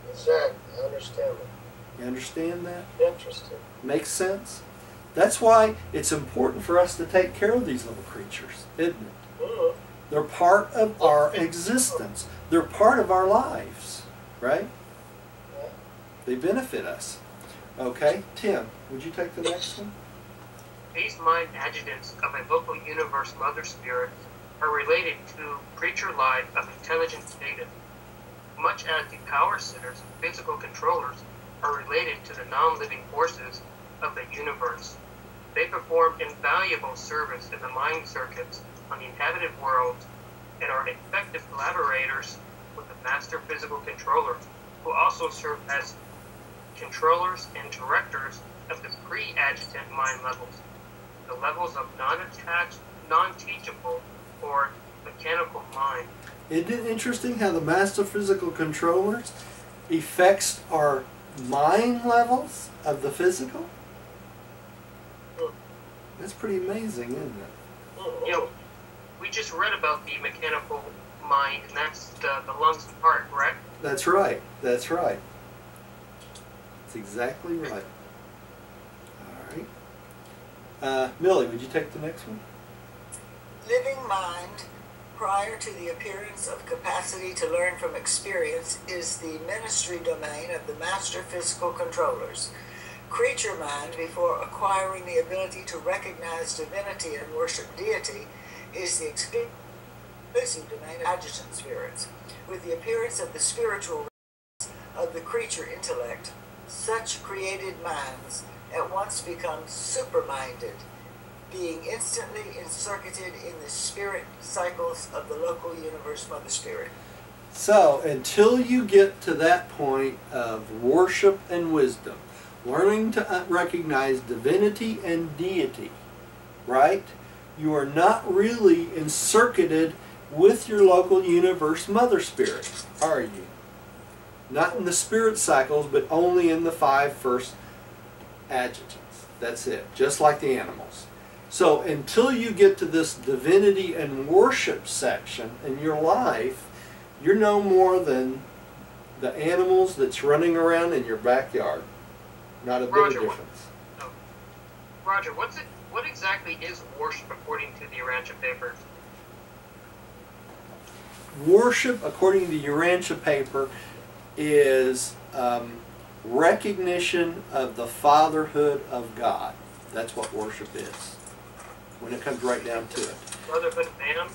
Exactly. I understand that. You understand that? Interesting. Makes sense? That's why it's important for us to take care of these little creatures, isn't it? Mm-hmm. They're part of our existence. They're part of our lives, right? Yeah. They benefit us. Okay, Tim, would you take the next one? These mind adjutants of a local universe mother spirit are related to creature life of intelligent data, much as the power centers and physical controllers are related to the non-living forces of the universe. They perform invaluable service in the mind circuits on the inhabited worlds and are effective collaborators with the master physical controllers, who also serve as controllers and directors of the pre-adjutant mind levels, the levels of non-attached, non-teachable, or mechanical mind. Isn't it interesting how the master physical controllers affects our mind levels of the physical? That's pretty amazing, isn't it? You know, we just read about the mechanical mind, and that's the lungs and heart, correct? That's right. That's right. That's exactly right. All right. Millie, would you take the next one? Living mind, prior to the appearance of capacity to learn from experience, is the ministry domain of the master physical controllers. Creature mind, before acquiring the ability to recognize divinity and worship deity, is the exclusive domain of adjutant spirits. With the appearance of the spiritual of the creature intellect, such created minds at once become superminded, being instantly encircuited in the spirit cycles of the local universe mother spirit. So, until you get to that point of worship and wisdom, learning to recognize divinity and deity, right? You are not really encircuited with your local universe mother spirit, are you? Not in the spirit cycles, but only in the 5 first adjutants. That's it, just like the animals. So until you get to this divinity and worship section in your life, you're no more than the animals that's running around in your backyard. Not a bit of difference. Roger, what exactly is worship according to the Urantia paper? Worship, according to the Urantia paper, is recognition of the fatherhood of God. That's what worship is, when it comes right down to it. Brotherhood of man?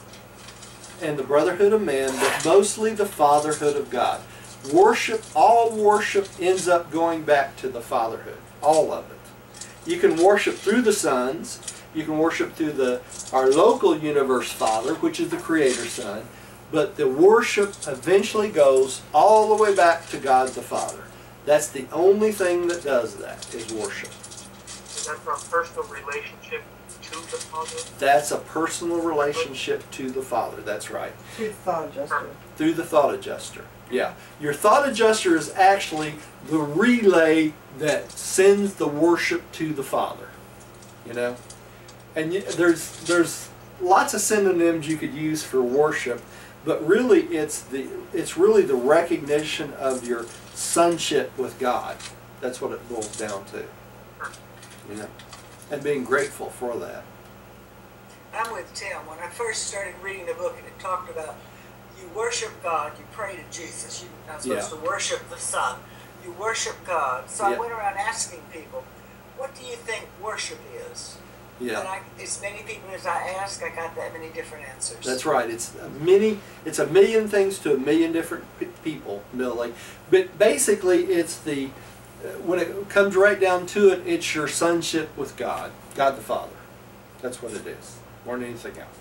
and the brotherhood of man, but mostly the fatherhood of God. All worship ends up going back to the fatherhood, all of it. You can worship through the sons, you can worship through our local universe father, which is the creator son, but the worship eventually goes all the way back to God the Father. That's the only thing that does that, is worship. Is that from a personal relationship to the Father? That's a personal relationship to the Father, that's right. Through the thought adjuster. Through the thought adjuster, yeah. Your thought adjuster is actually the relay that sends the worship to the Father, you know? And there's lots of synonyms you could use for worship, but really it's really the recognition of your sonship with God. That's what it boils down to, you know, and being grateful for that. I'm with Tim. When I first started reading the book and it talked about you worship God, you pray to Jesus, you're not supposed to worship the Son, you worship God. So I went around asking people, what do you think worship is? Yeah. And as many people as I asked, I got that many different answers. That's right. It's a million things to a million different people, Millie. But basically, it's when it comes right down to it, it's your sonship with God, God the Father. That's what it is, more than anything else.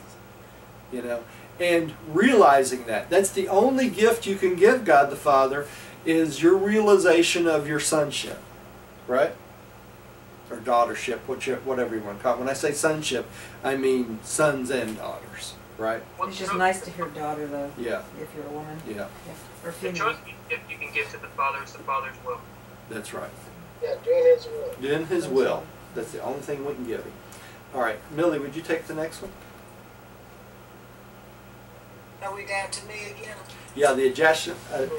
You know, and realizing that's the only gift you can give God the Father is your realization of your sonship, right? Or daughtership, whatever you want to call it. When I say sonship, I mean sons and daughters, right? It's just nice to hear daughter, though. Yeah. If you're a woman. Yeah. Or The female. choice you can give to the Father is the Father's will. That's right. Yeah, doing his will. Doing His will. That's the only thing we can give Him. All right, Millie, would you take the next one? Are we down to me again? Yeah, the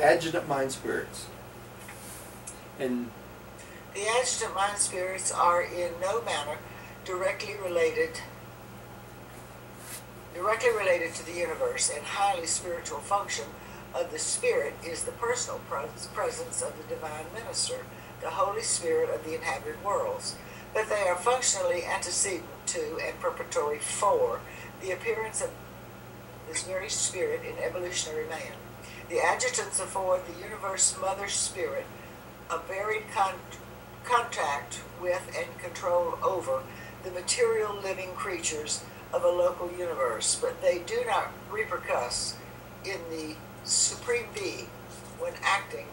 adjutant mind spirits. And The adjutant mind spirits are in no manner directly related to the universe, and highly spiritual function of the Spirit is the personal presence of the divine minister, the Holy Spirit of the inhabited worlds. But they are functionally antecedent to and preparatory for the appearance of this very Spirit in evolutionary man. The adjutants afford the universe mother spirit a varied contact with and control over the material living creatures of a local universe, but they do not repercuss in the Supreme Being when acting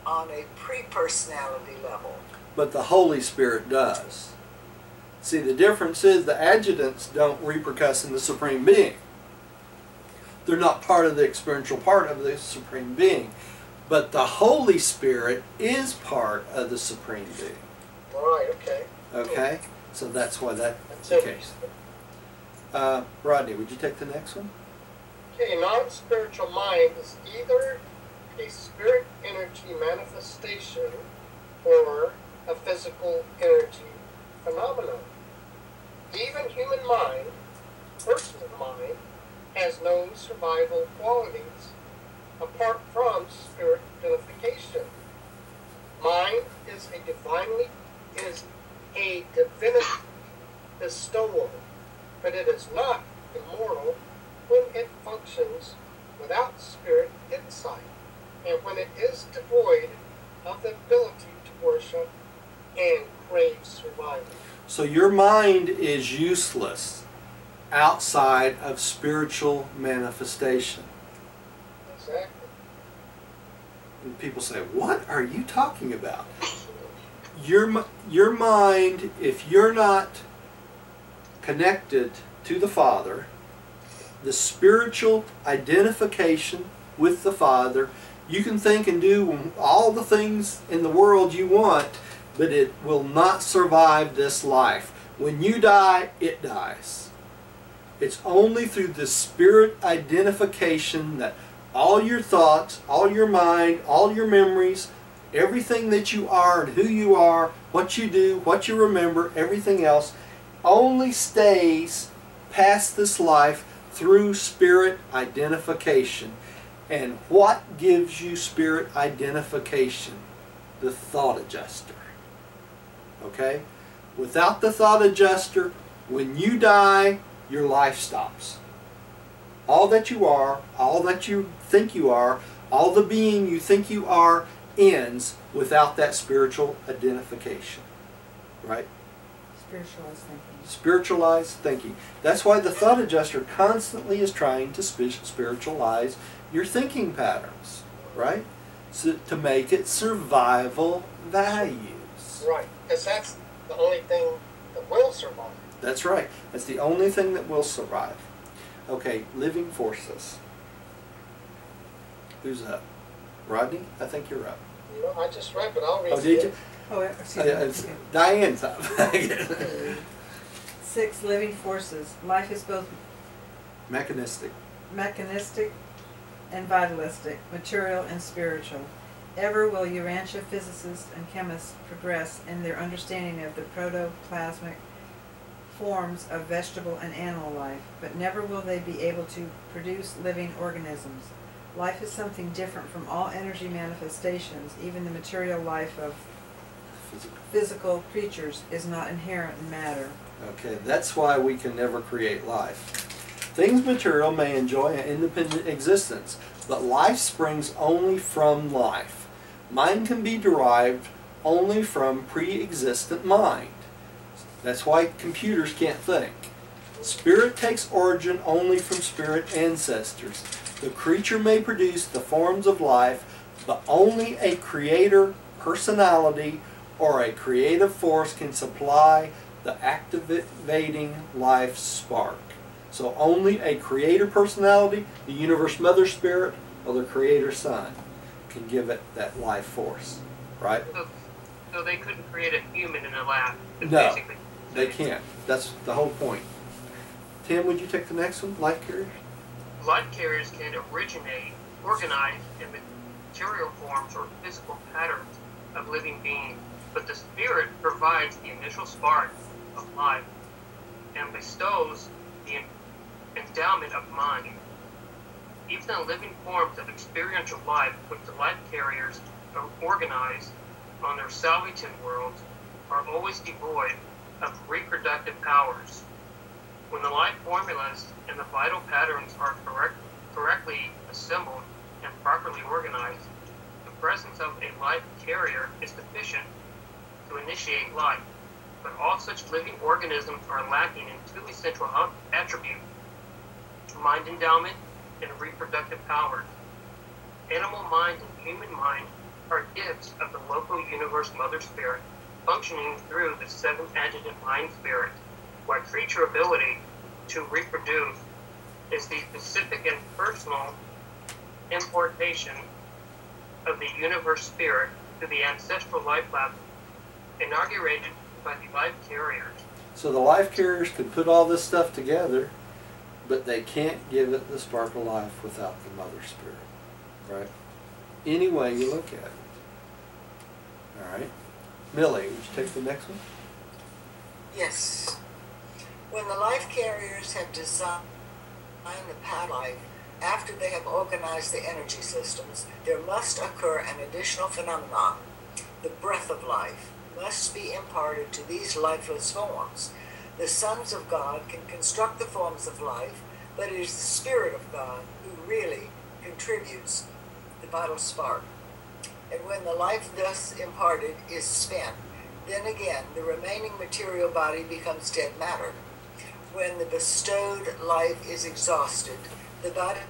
on a pre-personality level. but the Holy Spirit does. See, the difference is the adjutants don't repercuss in the Supreme Being. They're not part of the experiential part of the Supreme Being. But the Holy Spirit is part of the Supreme Being. All right, okay. Okay? So that's why that's That's the it. case. Rodney, would you take the next one? Okay, non-spiritual mind is either a spirit energy manifestation or a physical energy phenomenon. Even human mind, personal mind, has no survival qualities apart from spirit identification. Mind is a divinity bestowal, but it is not immortal when it functions without spirit insight, and when it is devoid of the ability to worship and crave survival. So your mind is useless outside of spiritual manifestation. Exactly. And people say, what are you talking about? Your mind, if you're not connected to the Father, the spiritual identification with the Father, you can think and do all the things in the world you want, but it will not survive this life. When you die, it dies. It's only through the spirit identification that all your thoughts, all your mind, all your memories, everything that you are and who you are, what you do, what you remember, everything else, only stays past this life through spirit identification. And what gives you spirit identification? The thought adjuster. Okay? Without the thought adjuster, when you die, your life stops. all that you are, all that you think you are, all the being you think you are ends without that spiritual identification. Right? Spiritualized thinking. Spiritualized thinking. That's why the thought adjuster constantly is trying to spiritualize your thinking patterns. Right? So, to make it survival values. Right, because that's the only thing that will survive. That's right. That's the only thing that will survive. Okay, living forces. Who's up? Rodney? I think you're up. You know, I just read, but I'll read Oh, did it. you? Oh, excuse me. It's Okay. Diane's up. 6. Living forces. Life is both Mechanistic. mechanistic and vitalistic, material and spiritual. Ever will Urantia physicists and chemists progress in their understanding of the protoplasmic forms of vegetable and animal life, but never will they be able to produce living organisms. Life is something different from all energy manifestations. Even the material life of physical creatures is not inherent in matter. Okay, that's why we can never create life. Things material may enjoy an independent existence, but life springs only from life. Mind can be derived only from pre-existent mind. That's why computers can't think. Spirit takes origin only from spirit ancestors. The creature may produce the forms of life, but only a creator personality or a creative force can supply the activating life spark. So only a creator personality, the universe mother spirit, or the creator son can give it that life force. Right? So they couldn't create a human in a lab. It's No. basically- They can't. That's the whole point. Tim, would you take the next one? Life carriers? Life carriers can originate, organize, in material forms or physical patterns of living beings, but the spirit provides the initial spark of life and bestows the endowment of mind. Even the living forms of experiential life which the life carriers organize on their Salveton worlds are always devoid of reproductive powers. When the life formulas and the vital patterns are correctly assembled and properly organized, the presence of a life carrier is sufficient to initiate life. But all such living organisms are lacking in two essential attributes: mind endowment and reproductive powers. Animal mind and human mind are gifts of the local universe mother spirit, functioning through the seven adjutant mind spirit, while creature ability to reproduce is the specific and personal importation of the universe spirit to the ancestral life lab inaugurated by the life carriers. So the life carriers could put all this stuff together, but they can't give it the spark of life without the mother spirit. Right? Any way you look at it. Alright. Millie, would you take the next one? Yes. When the life carriers have designed the pad life, after they have organized the energy systems, there must occur an additional phenomenon. The breath of life must be imparted to these lifeless forms. The sons of God can construct the forms of life, but it is the Spirit of God who really contributes the vital spark. And when the life thus imparted is spent, then again the remaining material body becomes dead matter. When the bestowed life is exhausted, the body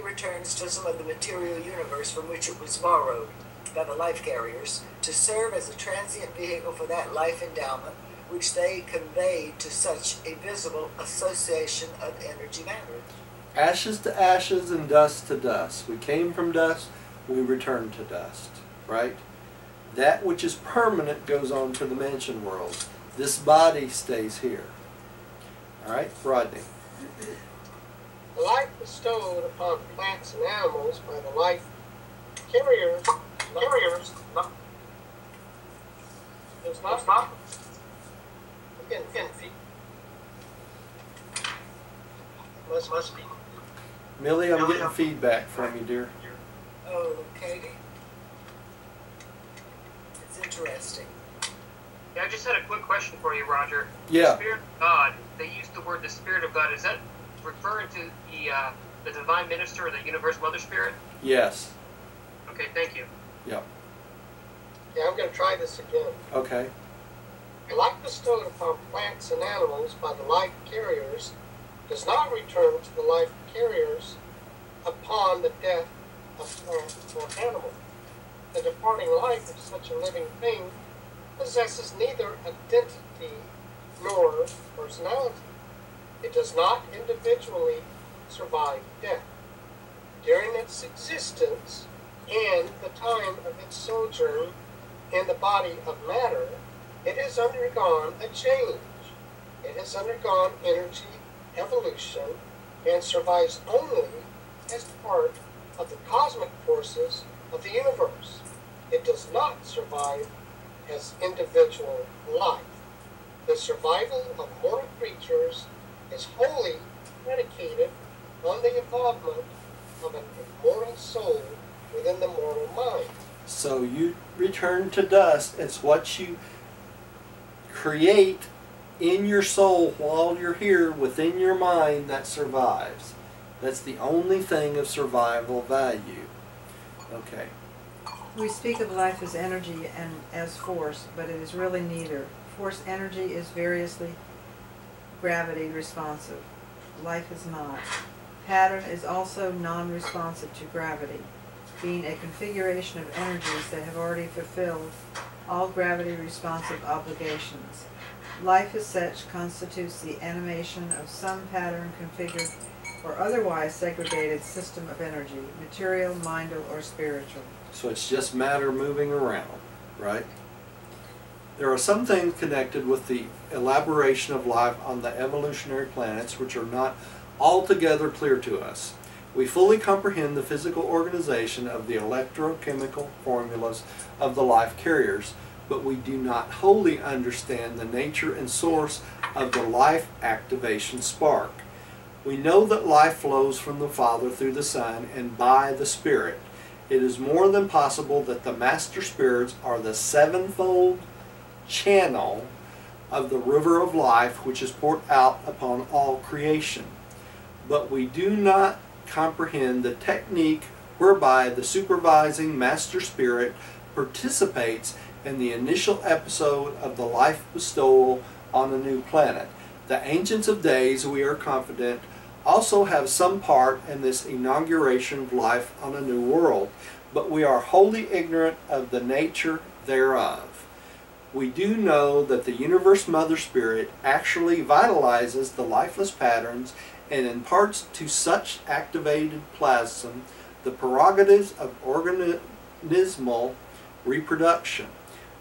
returns to some of the material universe from which it was borrowed by the life carriers to serve as a transient vehicle for that life endowment which they conveyed to such a visible association of energy matter. Ashes to ashes and dust to dust. We came from dust, we return to dust. Right? That which is permanent goes on to the mansion world. This body stays here. Alright, Rodney. The life bestowed upon plants and animals by the life carriers does not must be. Millie, I'm getting feedback from you, dear. Oh, Katie? It's interesting. Yeah, I just had a quick question for you, Roger. Yeah. The Spirit of God, they use the word the Spirit of God. Is that referring to the divine minister or the universe mother spirit? Yes. Okay, thank you. Yep. Yeah, I'm going to try this again. Okay. The life bestowed upon plants and animals by the life carriers does not return to the life carriers upon the death of plant or animal. The departing life of such a living thing possesses neither identity nor personality. It does not individually survive death. During its existence and the time of its sojourn in the body of matter, it has undergone a change. It has undergone energy evolution and survives only as part of the cosmic forces of the universe. It does not survive as individual life. The survival of mortal creatures is wholly predicated on the involvement of an immortal soul within the mortal mind. So you return to dust. It's what you create in your soul while you're here within your mind that survives. That's the only thing of survival value. Okay. We speak of life as energy and as force, but it is really neither. Force energy is variously gravity responsive. Life is not. Pattern is also non-responsive to gravity, being a configuration of energies that have already fulfilled all gravity responsive obligations. Life as such constitutes the animation of some pattern configured or otherwise segregated system of energy, material, mindal, or spiritual. So it's just matter moving around, right? There are some things connected with the elaboration of life on the evolutionary planets which are not altogether clear to us. We fully comprehend the physical organization of the electrochemical formulas of the life carriers, but we do not wholly understand the nature and source of the life activation spark. We know that life flows from the Father through the Son and by the Spirit. It is more than possible that the Master Spirits are the sevenfold channel of the river of life which is poured out upon all creation. But we do not comprehend the technique whereby the supervising Master Spirit participates in the initial episode of the life bestowal on a new planet. The Ancients of Days, we are confident, also have some part in this inauguration of life on a new world, but we are wholly ignorant of the nature thereof. We do know that the Universe Mother Spirit actually vitalizes the lifeless patterns and imparts to such activated plasm the prerogatives of organismal reproduction.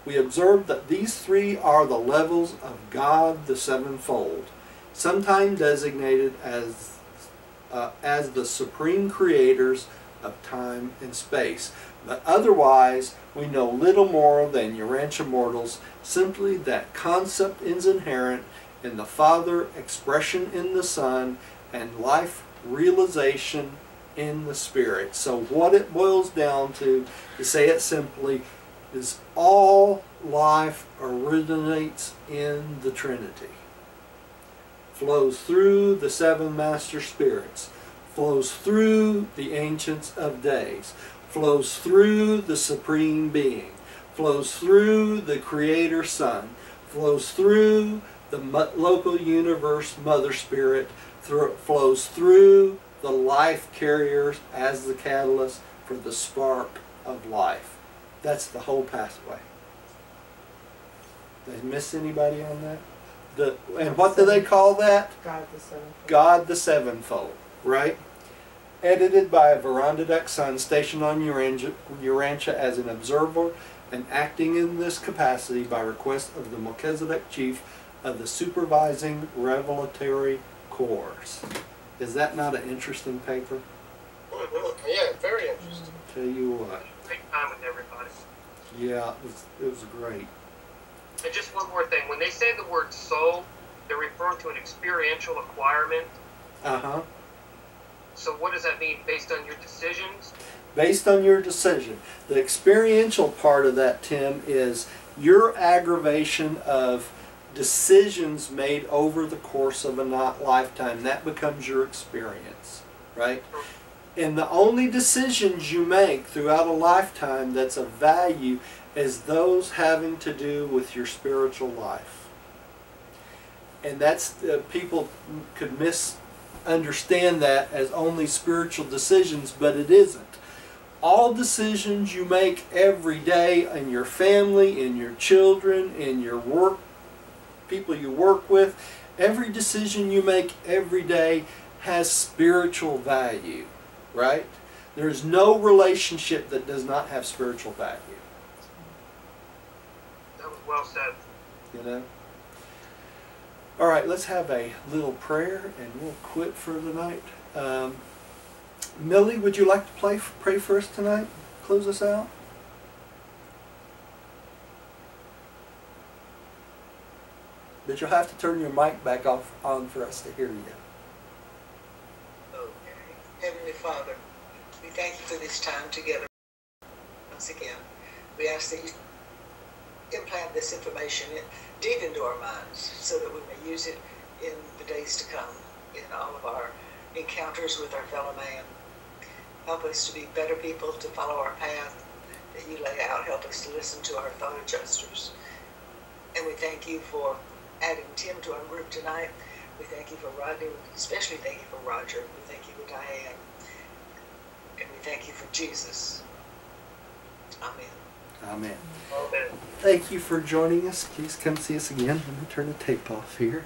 We observe that these three are the levels of God the Sevenfold, sometimes designated as the supreme creators of time and space. But otherwise, we know little more than Urantia mortals, simply that concept is inherent in the Father, expression in the Son, and life realization in the Spirit. So what it boils down to say it simply, is all life originates in the Trinity. Flows through the seven Master Spirits, flows through the Ancients of Days, flows through the Supreme Being, flows through the Creator Son, flows through the local universe Mother Spirit, flows through the life carriers as the catalyst for the spark of life. That's the whole pathway. Did I miss anybody on that? And what do they call that? God the Sevenfold. God the Sevenfold, right? Edited by Veranda Sun, stationed on Urantia as an observer and acting in this capacity by request of the Melchizedek chief of the supervising revelatory corps. Is that not an interesting paper? Yeah, very interesting. Tell you what. Great time with everybody. Yeah, it was great. And just one more thing. When they say the word soul, they're referring to an experiential acquirement. Uh-huh. So what does that mean? Based on your decisions? Based on your decision. The experiential part of that, Tim, is your aggravation of decisions made over the course of a lifetime. That becomes your experience, right? And the only decisions you make throughout a lifetime that's of value is those having to do with your spiritual life. And that's, people could misunderstand that as only spiritual decisions, but it isn't. All decisions you make every day in your family, in your children, in your work, people you work with, every decision you make every day has spiritual value, right? There's no relationship that does not have spiritual value. That was well said. You know? All right, let's have a little prayer and we'll quit for the night. Millie, would you like to pray for us tonight? Close us out? But you'll have to turn your mic back on for us to hear you. Okay. Heavenly Father, we thank you for this time together once again. We ask that you implant this information deep into our minds so that we may use it in the days to come, in all of our encounters with our fellow man. Help us to be better people, to follow our path that you lay out. Help us to listen to our thought adjusters. And we thank you for adding Tim to our group tonight. We thank you for Rodney. We especially thank you for Roger. We thank you for Diane. And we thank you for Jesus. Amen. Amen. Amen. Thank you for joining us. Please come see us again. Let me turn the tape off here.